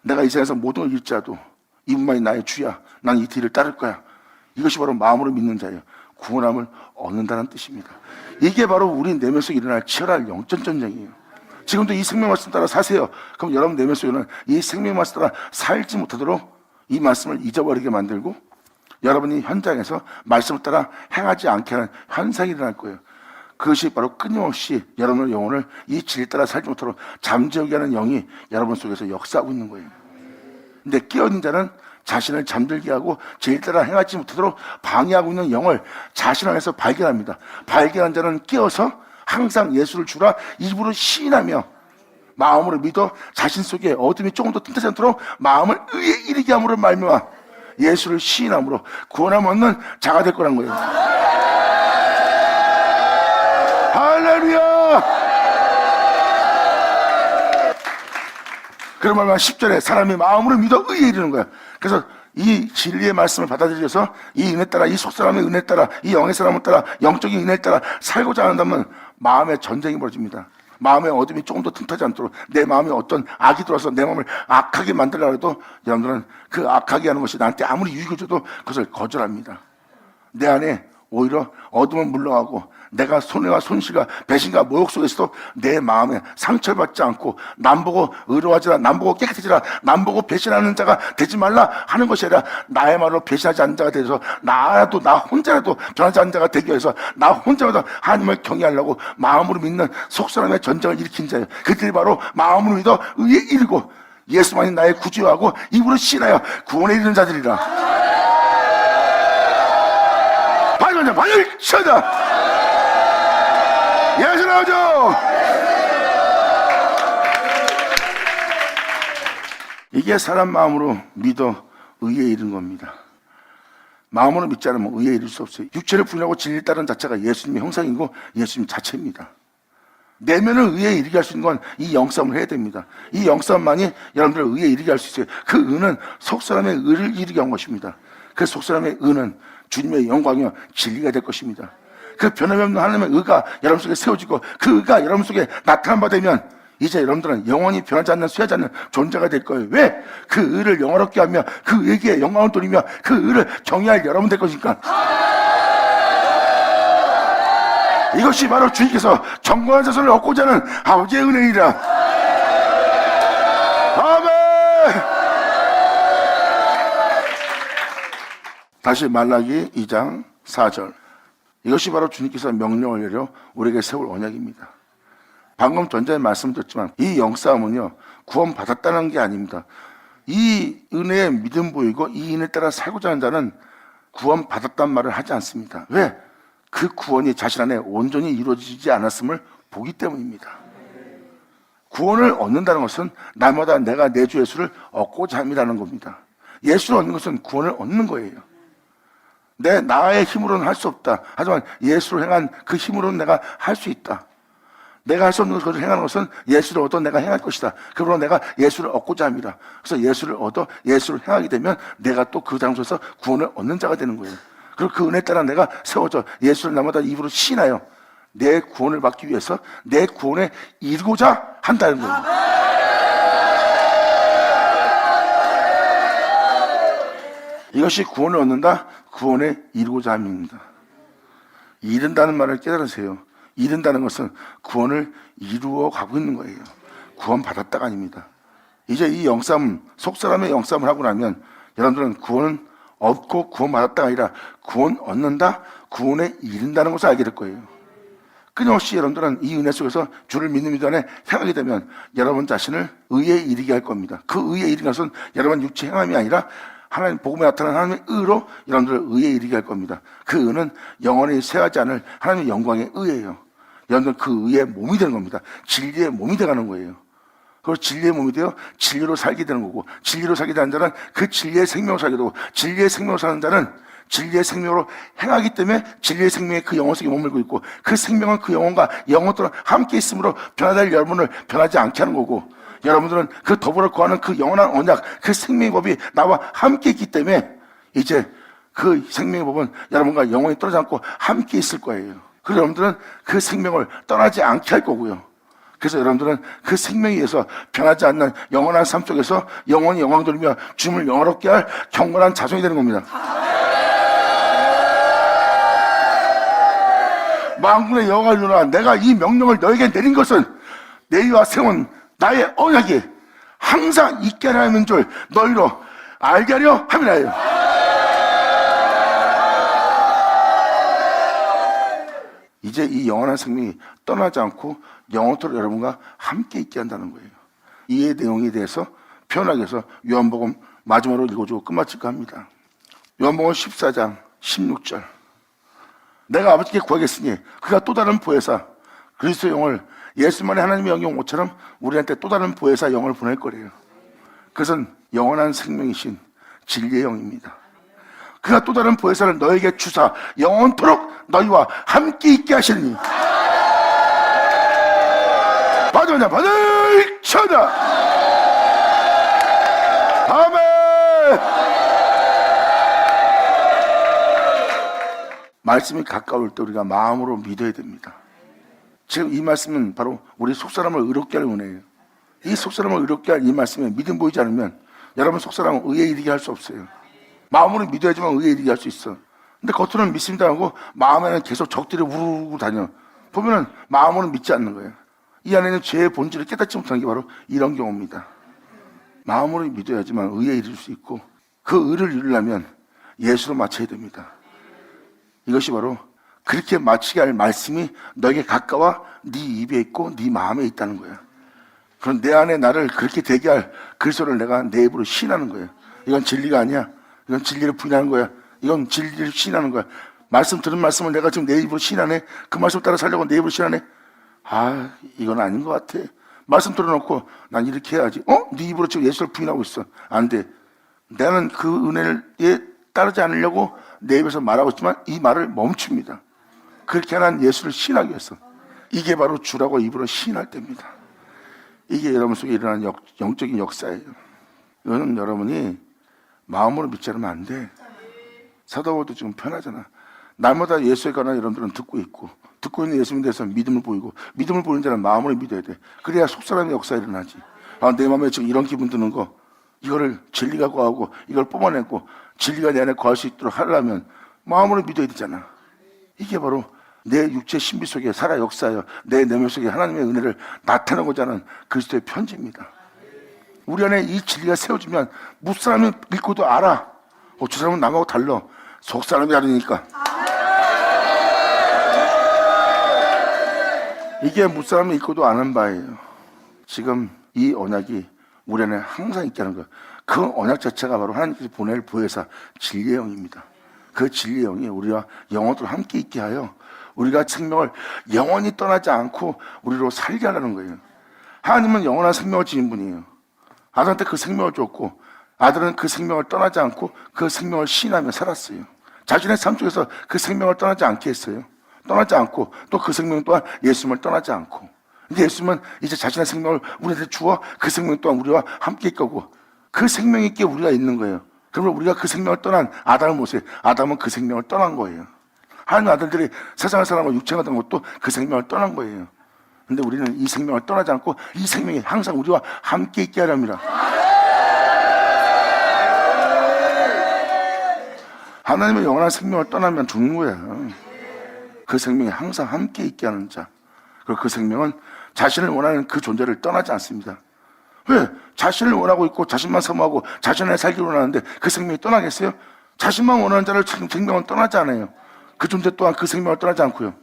내가 이 세상에서 모든 걸 잃지라도 이분만이 나의 주야, 난 이 뒤를 따를 거야, 이것이 바로 마음으로 믿는 자예요. 구원함을 얻는다는 뜻입니다. 이게 바로 우리 내면 속에 일어날 치열한 영적 전쟁이에요. 지금도 이 생명 말씀 따라 사세요. 그럼 여러분 내면 속에는 이 생명 말씀 따라 살지 못하도록 이 말씀을 잊어버리게 만들고 여러분이 현장에서 말씀을 따라 행하지 않게 하는 현상이 일어날 거예요. 그것이 바로 끊임없이 여러분의 영혼을 이 진리 따라 살지 못하도록 잠재우게 하는 영이 여러분 속에서 역사하고 있는 거예요. 근데 깨어있는 자는 자신을 잠들게 하고 진리 따라 행하지 못하도록 방해하고 있는 영을 자신 안에서 발견합니다. 발견한 자는 깨어서 항상 예수를 주라 입으로 시인하며 마음으로 믿어 자신 속에 어둠이 조금 더 틈타지 않도록 마음을 의에 이르게 함으로 말미암아 예수를 시인함으로 구원함 얻는 자가 될 거란 거예요. 할렐루야! 그런 말만 10절에 사람이 마음으로 믿어 의에 이르는 거야. 그래서 이 진리의 말씀을 받아들여서 이 은혜 따라, 이 속사람의 은혜 따라, 이 영의 사람을 따라, 영적인 은혜를 따라 살고자 한다면 마음의 전쟁이 벌어집니다. 마음의 어둠이 조금 더 틈타지 않도록 내 마음에 어떤 악이 들어와서 내 마음을 악하게 만들려고 해도 여러분들은 그 악하게 하는 것이 나한테 아무리 유익을 줘도 그것을 거절합니다. 내 안에 오히려 어둠은 물러가고 내가 손해와 손실과 배신과 모욕 속에서도 내 마음에 상처를 받지 않고 남 보고 의로워하지라, 남 보고 깨끗해지라, 남 보고 배신하는 자가 되지 말라 하는 것이 아니라 나의 말로 배신하지 않는 자가 되어서 나 혼자라도 변하지 않는 자가 되기 위해서 나 혼자라도 하나님을 경외하려고 마음으로 믿는 속사람의 전쟁을 일으킨 자예요. 그들이 바로 마음으로 믿어 의에 이르고 예수만이 나의 구주하고 입으로 시인하여 구원에 이르는 자들이라. 발열차다. 예수 나오죠. 이게 사람 마음으로 믿어 의에 이른 겁니다. 마음으로 믿지 않으면 의에 이를 수 없어요. 육체를 부인하고 진리를 따르는 자체가 예수님의 형상이고 예수님 자체입니다. 내면을 의에 이르게 할 수 있는 건 이 영싸움을 해야 됩니다. 이 영싸움만이 여러분들을 의에 이르게 할 수 있어요. 그 의는 속사람의 의를 이르게 한 것입니다. 그 속사람의 의는 주님의 영광이요 진리가 될 것입니다. 그 변함이 없는 하나님의 의가 여러분 속에 세워지고 그 의가 여러분 속에 나타난 바 되면 이제 여러분들은 영원히 변하지 않는 쇠하지 않는 존재가 될 거예요. 왜? 그 의를 영화롭게 하며 그 의에 영광을 돌리며 그 의를 경외할 여러분 될 것이니까. 이것이 바로 주님께서 정권한 자손을 얻고자 하는 아버지의 은혜이라. 아멘. 다시 말라기 2장 4절. 이것이 바로 주님께서 명령을 내려 우리에게 세울 언약입니다. 방금 전자에 말씀드렸지만 이 영싸움은요 구원 받았다는 게 아닙니다. 이 은혜에 믿음 보이고 이 은혜에 따라 살고자 하는 자는 구원 받았단 말을 하지 않습니다. 왜? 그 구원이 자신 안에 온전히 이루어지지 않았음을 보기 때문입니다. 구원을 얻는다는 것은 날마다 내가 내 주 예수를 얻고자 함이라는 겁니다. 예수를 얻는 것은 구원을 얻는 거예요. 나의 힘으로는 할 수 없다. 하지만 예수를 행한 그 힘으로는 내가 할 수 있다. 내가 할 수 없는 것을 행하는 것은 예수를 얻어 내가 행할 것이다. 그러므로 내가 예수를 얻고자 합니다. 그래서 예수를 얻어 예수를 행하게 되면 내가 또 그 장소에서 구원을 얻는 자가 되는 거예요. 그리고 그 은혜 따라 내가 세워져 예수를 날마다 입으로 시인하여 내 구원을 받기 위해서 내 구원에 이루고자 한다는 거예요. 이것이 구원을 얻는다, 구원에 이루고자 함입니다. 이른다는 말을 깨달으세요. 이른다는 것은 구원을 이루어 가고 있는 거예요. 구원 받았다가 아닙니다. 이제 이 영싸움, 속사람의 영싸움을 하고 나면 여러분들은 구원은 얻고 구원 받았다가 아니라 구원 얻는다, 구원에 이른다는 것을 알게 될 거예요. 끊임없이 여러분들은 이 은혜 속에서 주를 믿는 안에 행하게 되면 여러분 자신을 의에 이르게 할 겁니다. 그 의에 이르는 것은 여러분 육체 행함이 아니라 하나님 복음에 나타난 하나님의 의로 여러분들을 의에 이르게 할 겁니다. 그 의는 영원히 쇠하지 않을 하나님의 영광의 의예요. 여러분들 그 의의 몸이 되는 겁니다. 진리의 몸이 되가는 거예요. 그리고 진리의 몸이 되어 진리로 살게 되는 거고, 진리로 살게 되는 자는 그 진리의 생명으로 살게 되고, 진리의 생명으로 사는 자는 진리의 생명으로 행하기 때문에 진리의 생명에 그 영혼 속에 머물고 있고, 그 생명은 그 영혼과 영혼들은 함께 있으므로 변화될 여러분을 변하지 않게 하는 거고, 여러분들은 그 더불어 거하는 그 영원한 언약, 그 생명의 법이 나와 함께 있기 때문에 이제 그 생명의 법은 여러분과 영원히 떨어지지 않고 함께 있을 거예요. 그래서 여러분들은 그 생명을 떠나지 않게 할 거고요. 그래서 여러분들은 그 생명에 의해서 변하지 않는 영원한 삶 속에서 영원히 영광 돌리며 주님을 영화롭게 할 경건한 자손이 되는 겁니다. 만군의 여호와가 이르노라, 내가 이 명령을 너에게 내린 것은 너희와 세운 나의 언약이 항상 있게 하는 줄 너희로 알게 하려 함이라요. 이제 이 영원한 생명이 떠나지 않고 영원토록 여러분과 함께 있게 한다는 거예요. 이 내용에 대해서 표현하기 위해서 요한복음 마지막으로 읽어주고 끝마칠까 합니다. 요한복음 14장 16절, 내가 아버지께 구하겠으니 그가 또 다른 보혜사 그리스도의 영을, 예수만의 하나님의 영이 오처럼 우리한테 또 다른 보혜사 영을 보낼 거래요. 그것은 영원한 생명이신 진리의 영입니다. 그가 또 다른 보혜사를 너에게 주사 영원토록 너희와 함께 있게 하시니 받으면 받을 쳐다. 아멘. 말씀이 가까울 때 우리가 마음으로 믿어야 됩니다. 지금 이 말씀은 바로 우리 속사람을 의롭게 할 은혜예요. 이 속사람을 의롭게 할 이 말씀에 믿음 보이지 않으면 여러분 속사람은 의에 이르게 할 수 없어요. 마음으로 믿어야지만 의에 이르게 할 수 있어. 근데 겉으로는 믿습니다 하고 마음에는 계속 적들이 우르르 다녀. 보면은 마음으로는 믿지 않는 거예요. 이 안에는 죄의 본질을 깨닫지 못하는 게 바로 이런 경우입니다. 마음으로 믿어야지만 의에 이를 수 있고, 그 의를 이루려면 예수로 맞춰야 됩니다. 이것이 바로 그렇게 맞추게 할 말씀이 너에게 가까워 네 입에 있고 네 마음에 있다는 거야. 그럼 내 안에 나를 그렇게 되게 할 그리스도를 내가 내 입으로 시인하는 거야. 이건 진리가 아니야. 이건 진리를 부인하는 거야. 이건 진리를 시인하는 거야. 말씀 들은 말씀을 내가 지금 내 입으로 시인하네. 그 말씀 따라 살려고 내 입으로 시인하네. 아, 이건 아닌 것 같아. 말씀 들어놓고 난 이렇게 해야지. 네 입으로 지금 예수를 부인하고 있어. 안 돼. 나는 그 은혜에 따르지 않으려고 내 입에서 말하고 있지만 이 말을 멈춥니다. 그렇게 하는 예수를 시인하기 위해서. 이게 바로 주라고 입으로 시인할 때입니다. 이게 여러분 속에 일어나는 영적인 역사예요. 이거는 여러분이 마음으로 믿지 않으면 안 돼. 사도 바울도 지금 편하잖아. 날마다 예수에 관한 여러분들은 듣고 있고, 듣고 있는 예수님에 대해서 믿음을 보이고, 믿음을 보이는 자는 마음으로 믿어야 돼. 그래야 속사람의 역사가 일어나지. 내 마음에 지금 이런 기분 드는 거, 이거를 진리가 거하고 이걸 뽑아내고 진리가 내 안에 거할 수 있도록 하려면 마음으로 믿어야 되잖아. 이게 바로 내 육체 신비 속에 살아 역사하여 내 내면 속에 하나님의 은혜를 나타내고자 하는 그리스도의 편지입니다. 우리 안에 이 진리가 세워지면 무사람이 믿고도 알아. 저 사람은 남하고 달라. 속사람이 다르니까. 이게 무사람이 믿고도 아는 바예요. 지금 이 언약이 우리 안에 항상 있게 하는 거예요. 그 언약 자체가 바로 하나님께서 보낼 보혜사 진리의 영입니다. 그 진리의 영이 우리와 영원토록 함께 있게 하여 우리가 생명을 영원히 떠나지 않고 우리로 살게 하라는 거예요. 하나님은 영원한 생명을 지닌 분이에요. 아들한테 그 생명을 줬고 아들은 그 생명을 떠나지 않고 그 생명을 시인하며 살았어요. 자신의 삶 속에서 그 생명을 떠나지 않게 했어요. 떠나지 않고 또 그 생명 또한 예수님을 떠나지 않고. 근데 예수님은 이제 자신의 생명을 우리한테 주어 그 생명 또한 우리와 함께 있고 그 생명이 있기에 우리가 있는 거예요. 그러면 우리가 그 생명을 떠난 아담을 보세요. 아담은 그 생명을 떠난 거예요. 하나님 아들들이 세상을 살아가고 육체가 된 것도 그 생명을 떠난 거예요. 근데 우리는 이 생명을 떠나지 않고 이 생명이 항상 우리와 함께 있게 하렵니다. 하나님의 영원한 생명을 떠나면 죽는 거예요. 그 생명이 항상 함께 있게 하는 자. 그리고 그 생명은 자신을 원하는 그 존재를 떠나지 않습니다. 왜? 자신을 원하고 있고 자신만 사모하고 자신을 살기를 원하는데 그 생명이 떠나겠어요? 자신만 원하는 자를 생명은 떠나지 않아요. 그 존재 또한 그 생명을 떠나지 않고요.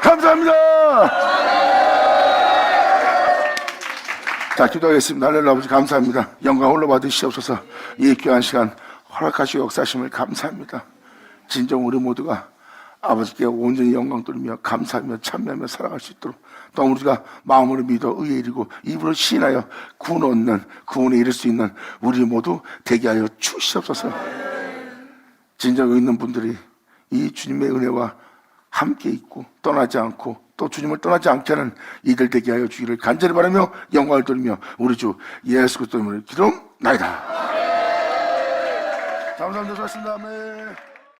감사합니다. 자, 기도하겠습니다. 하나님 아버지 감사합니다. 영광 홀로 받으시옵소서. 이 귀한 시간 허락하시고 역사하심을 감사합니다. 진정 우리 모두가 아버지께 온전히 영광 돌리며 감사하며 참여하며 살아갈 수 있도록 또 우리가 마음으로 믿어 의에 이르고 입으로 시인하여 구원 얻는 구원에 이를 수 있는 우리 모두 되게 하여 주시옵소서. 진정 의에 있는 분들이 이 주님의 은혜와 함께 있고 떠나지 않고 또 주님을 떠나지 않게 하는 이들 되게 하여 주기를 간절히 바라며 영광을 돌리며 우리 주 예수 그리스도 이름으로 기도나이다. 감사합니다. 수고하셨습니다. 아멘.